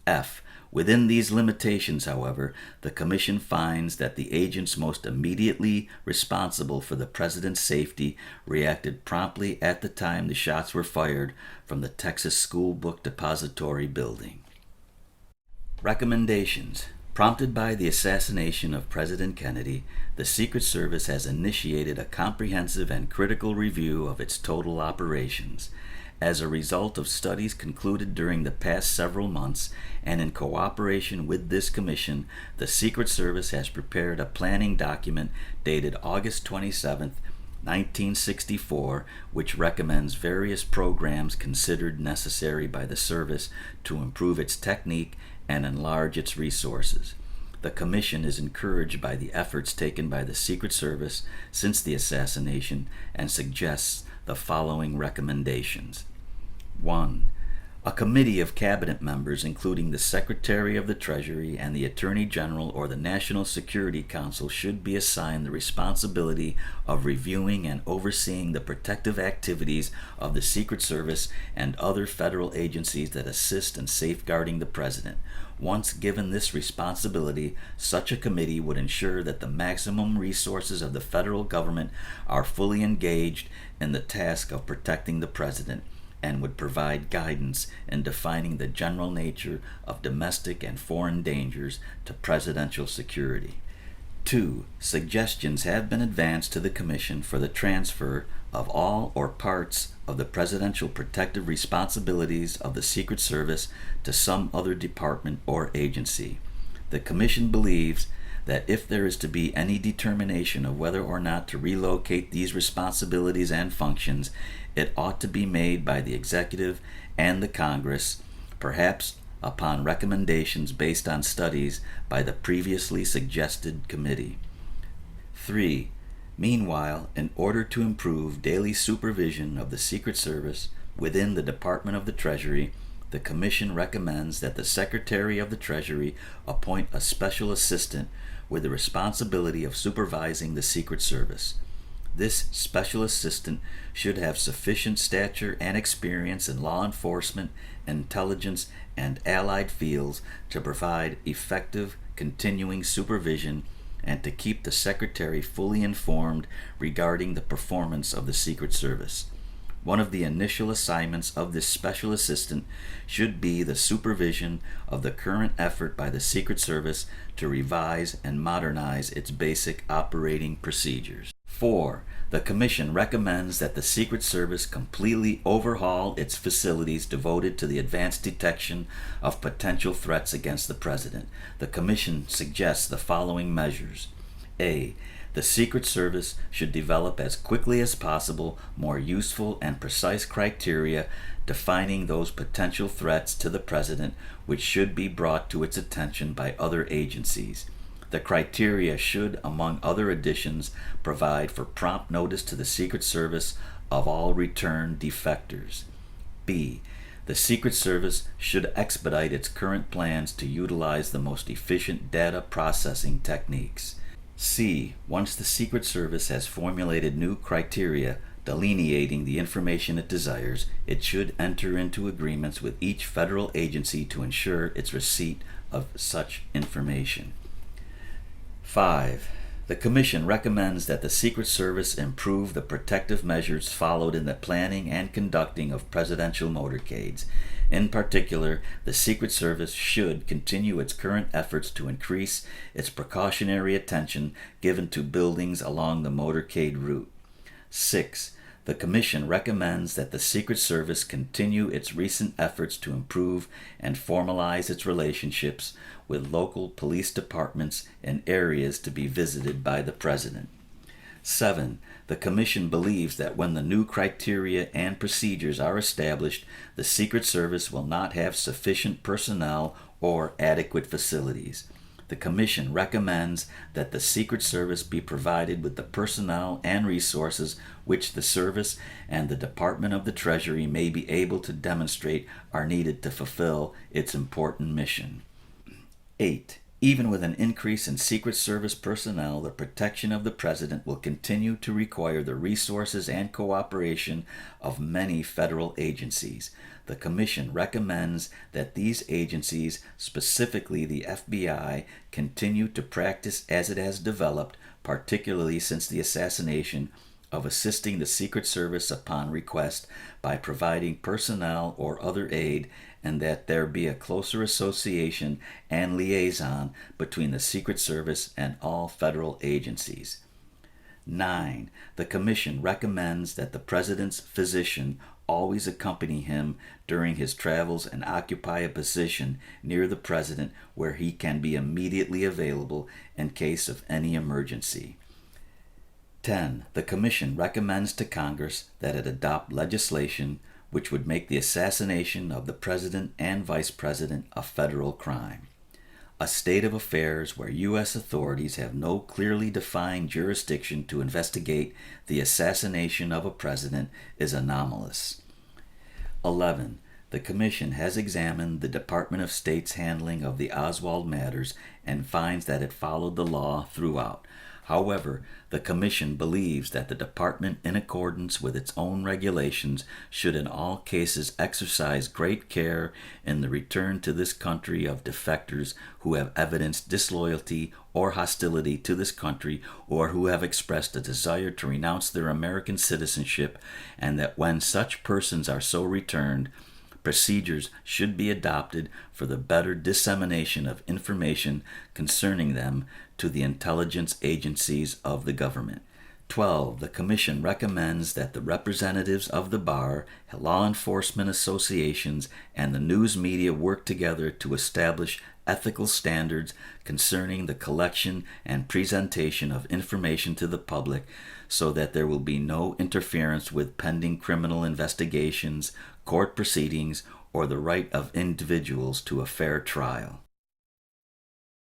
A: F. Within these limitations, however, the Commission finds that the agents most immediately responsible for the President's safety reacted promptly at the time the shots were fired from the Texas School Book Depository building. Recommendations. Prompted by the assassination of President Kennedy, the Secret Service has initiated a comprehensive and critical review of its total operations. As a result of studies concluded during the past several months, and in cooperation with this commission, the Secret Service has prepared a planning document dated August 27, 1964, which recommends various programs considered necessary by the service to improve its technique and enlarge its resources. The Commission is encouraged by the efforts taken by the Secret Service since the assassination and suggests the following recommendations. 1. A committee of cabinet members, including the Secretary of the Treasury and the Attorney General or the National Security Council, should be assigned the responsibility of reviewing and overseeing the protective activities of the Secret Service and other federal agencies that assist in safeguarding the President. Once given this responsibility, such a committee would ensure that the maximum resources of the federal government are fully engaged in the task of protecting the President, and would provide guidance in defining the general nature of domestic and foreign dangers to presidential security. 2. Suggestions have been advanced to the Commission for the transfer of all or parts of the presidential protective responsibilities of the Secret Service to some other department or agency. The Commission believes that if there is to be any determination of whether or not to relocate these responsibilities and functions, it ought to be made by the Executive and the Congress, perhaps upon recommendations based on studies by the previously suggested committee. 3. Meanwhile, in order to improve daily supervision of the Secret Service within the Department of the Treasury, the Commission recommends that the Secretary of the Treasury appoint a special assistant with the responsibility of supervising the Secret Service. This special assistant should have sufficient stature and experience in law enforcement, intelligence, and allied fields to provide effective, continuing supervision and to keep the Secretary fully informed regarding the performance of the Secret Service. One of the initial assignments of this special assistant should be the supervision of the current effort by the Secret Service to revise and modernize its basic operating procedures. 4. The Commission recommends that the Secret Service completely overhaul its facilities devoted to the advanced detection of potential threats against the President. The Commission suggests the following measures. A. The Secret Service should develop as quickly as possible more useful and precise criteria defining those potential threats to the President which should be brought to its attention by other agencies. The criteria should, among other additions, provide for prompt notice to the Secret Service of all returned defectors. B. The Secret Service should expedite its current plans to utilize the most efficient data processing techniques. C. Once the Secret Service has formulated new criteria delineating the information it desires, it should enter into agreements with each federal agency to ensure its receipt of such information. 5. The Commission recommends that the Secret Service improve the protective measures followed in the planning and conducting of presidential motorcades. In particular, the Secret Service should continue its current efforts to increase its precautionary attention given to buildings along the motorcade route. 6. The Commission recommends that the Secret Service continue its recent efforts to improve and formalize its relationships with local police departments in areas to be visited by the President. 7. The Commission believes that when the new criteria and procedures are established, the Secret Service will not have sufficient personnel or adequate facilities. The Commission recommends that the Secret Service be provided with the personnel and resources which the Service and the Department of the Treasury may be able to demonstrate are needed to fulfill its important mission. 8. Even with an increase in Secret Service personnel, the protection of the President will continue to require the resources and cooperation of many federal agencies. The Commission recommends that these agencies, specifically the FBI, continue to practice as it has developed, particularly since the assassination, of assisting the Secret Service upon request by providing personnel or other aid, and that there be a closer association and liaison between the Secret Service and all federal agencies. 9. The Commission recommends that the President's physician always accompany him during his travels and occupy a position near the President where he can be immediately available in case of any emergency. 10. The Commission recommends to Congress that it adopt legislation which would make the assassination of the President and Vice President a federal crime. A state of affairs where U.S. authorities have no clearly defined jurisdiction to investigate the assassination of a president is anomalous. 11. The Commission has examined the Department of State's handling of the Oswald matters and finds that it followed the law throughout. However, the Commission believes that the Department, in accordance with its own regulations, should in all cases exercise great care in the return to this country of defectors who have evidenced disloyalty or hostility to this country or who have expressed a desire to renounce their American citizenship, and that when such persons are so returned, procedures should be adopted for the better dissemination of information concerning them to the intelligence agencies of the government. 12. The Commission recommends that the representatives of the bar, law enforcement associations, and the news media work together to establish ethical standards concerning the collection and presentation of information to the public so that there will be no interference with pending criminal investigations, court proceedings, or the right of individuals to a fair trial.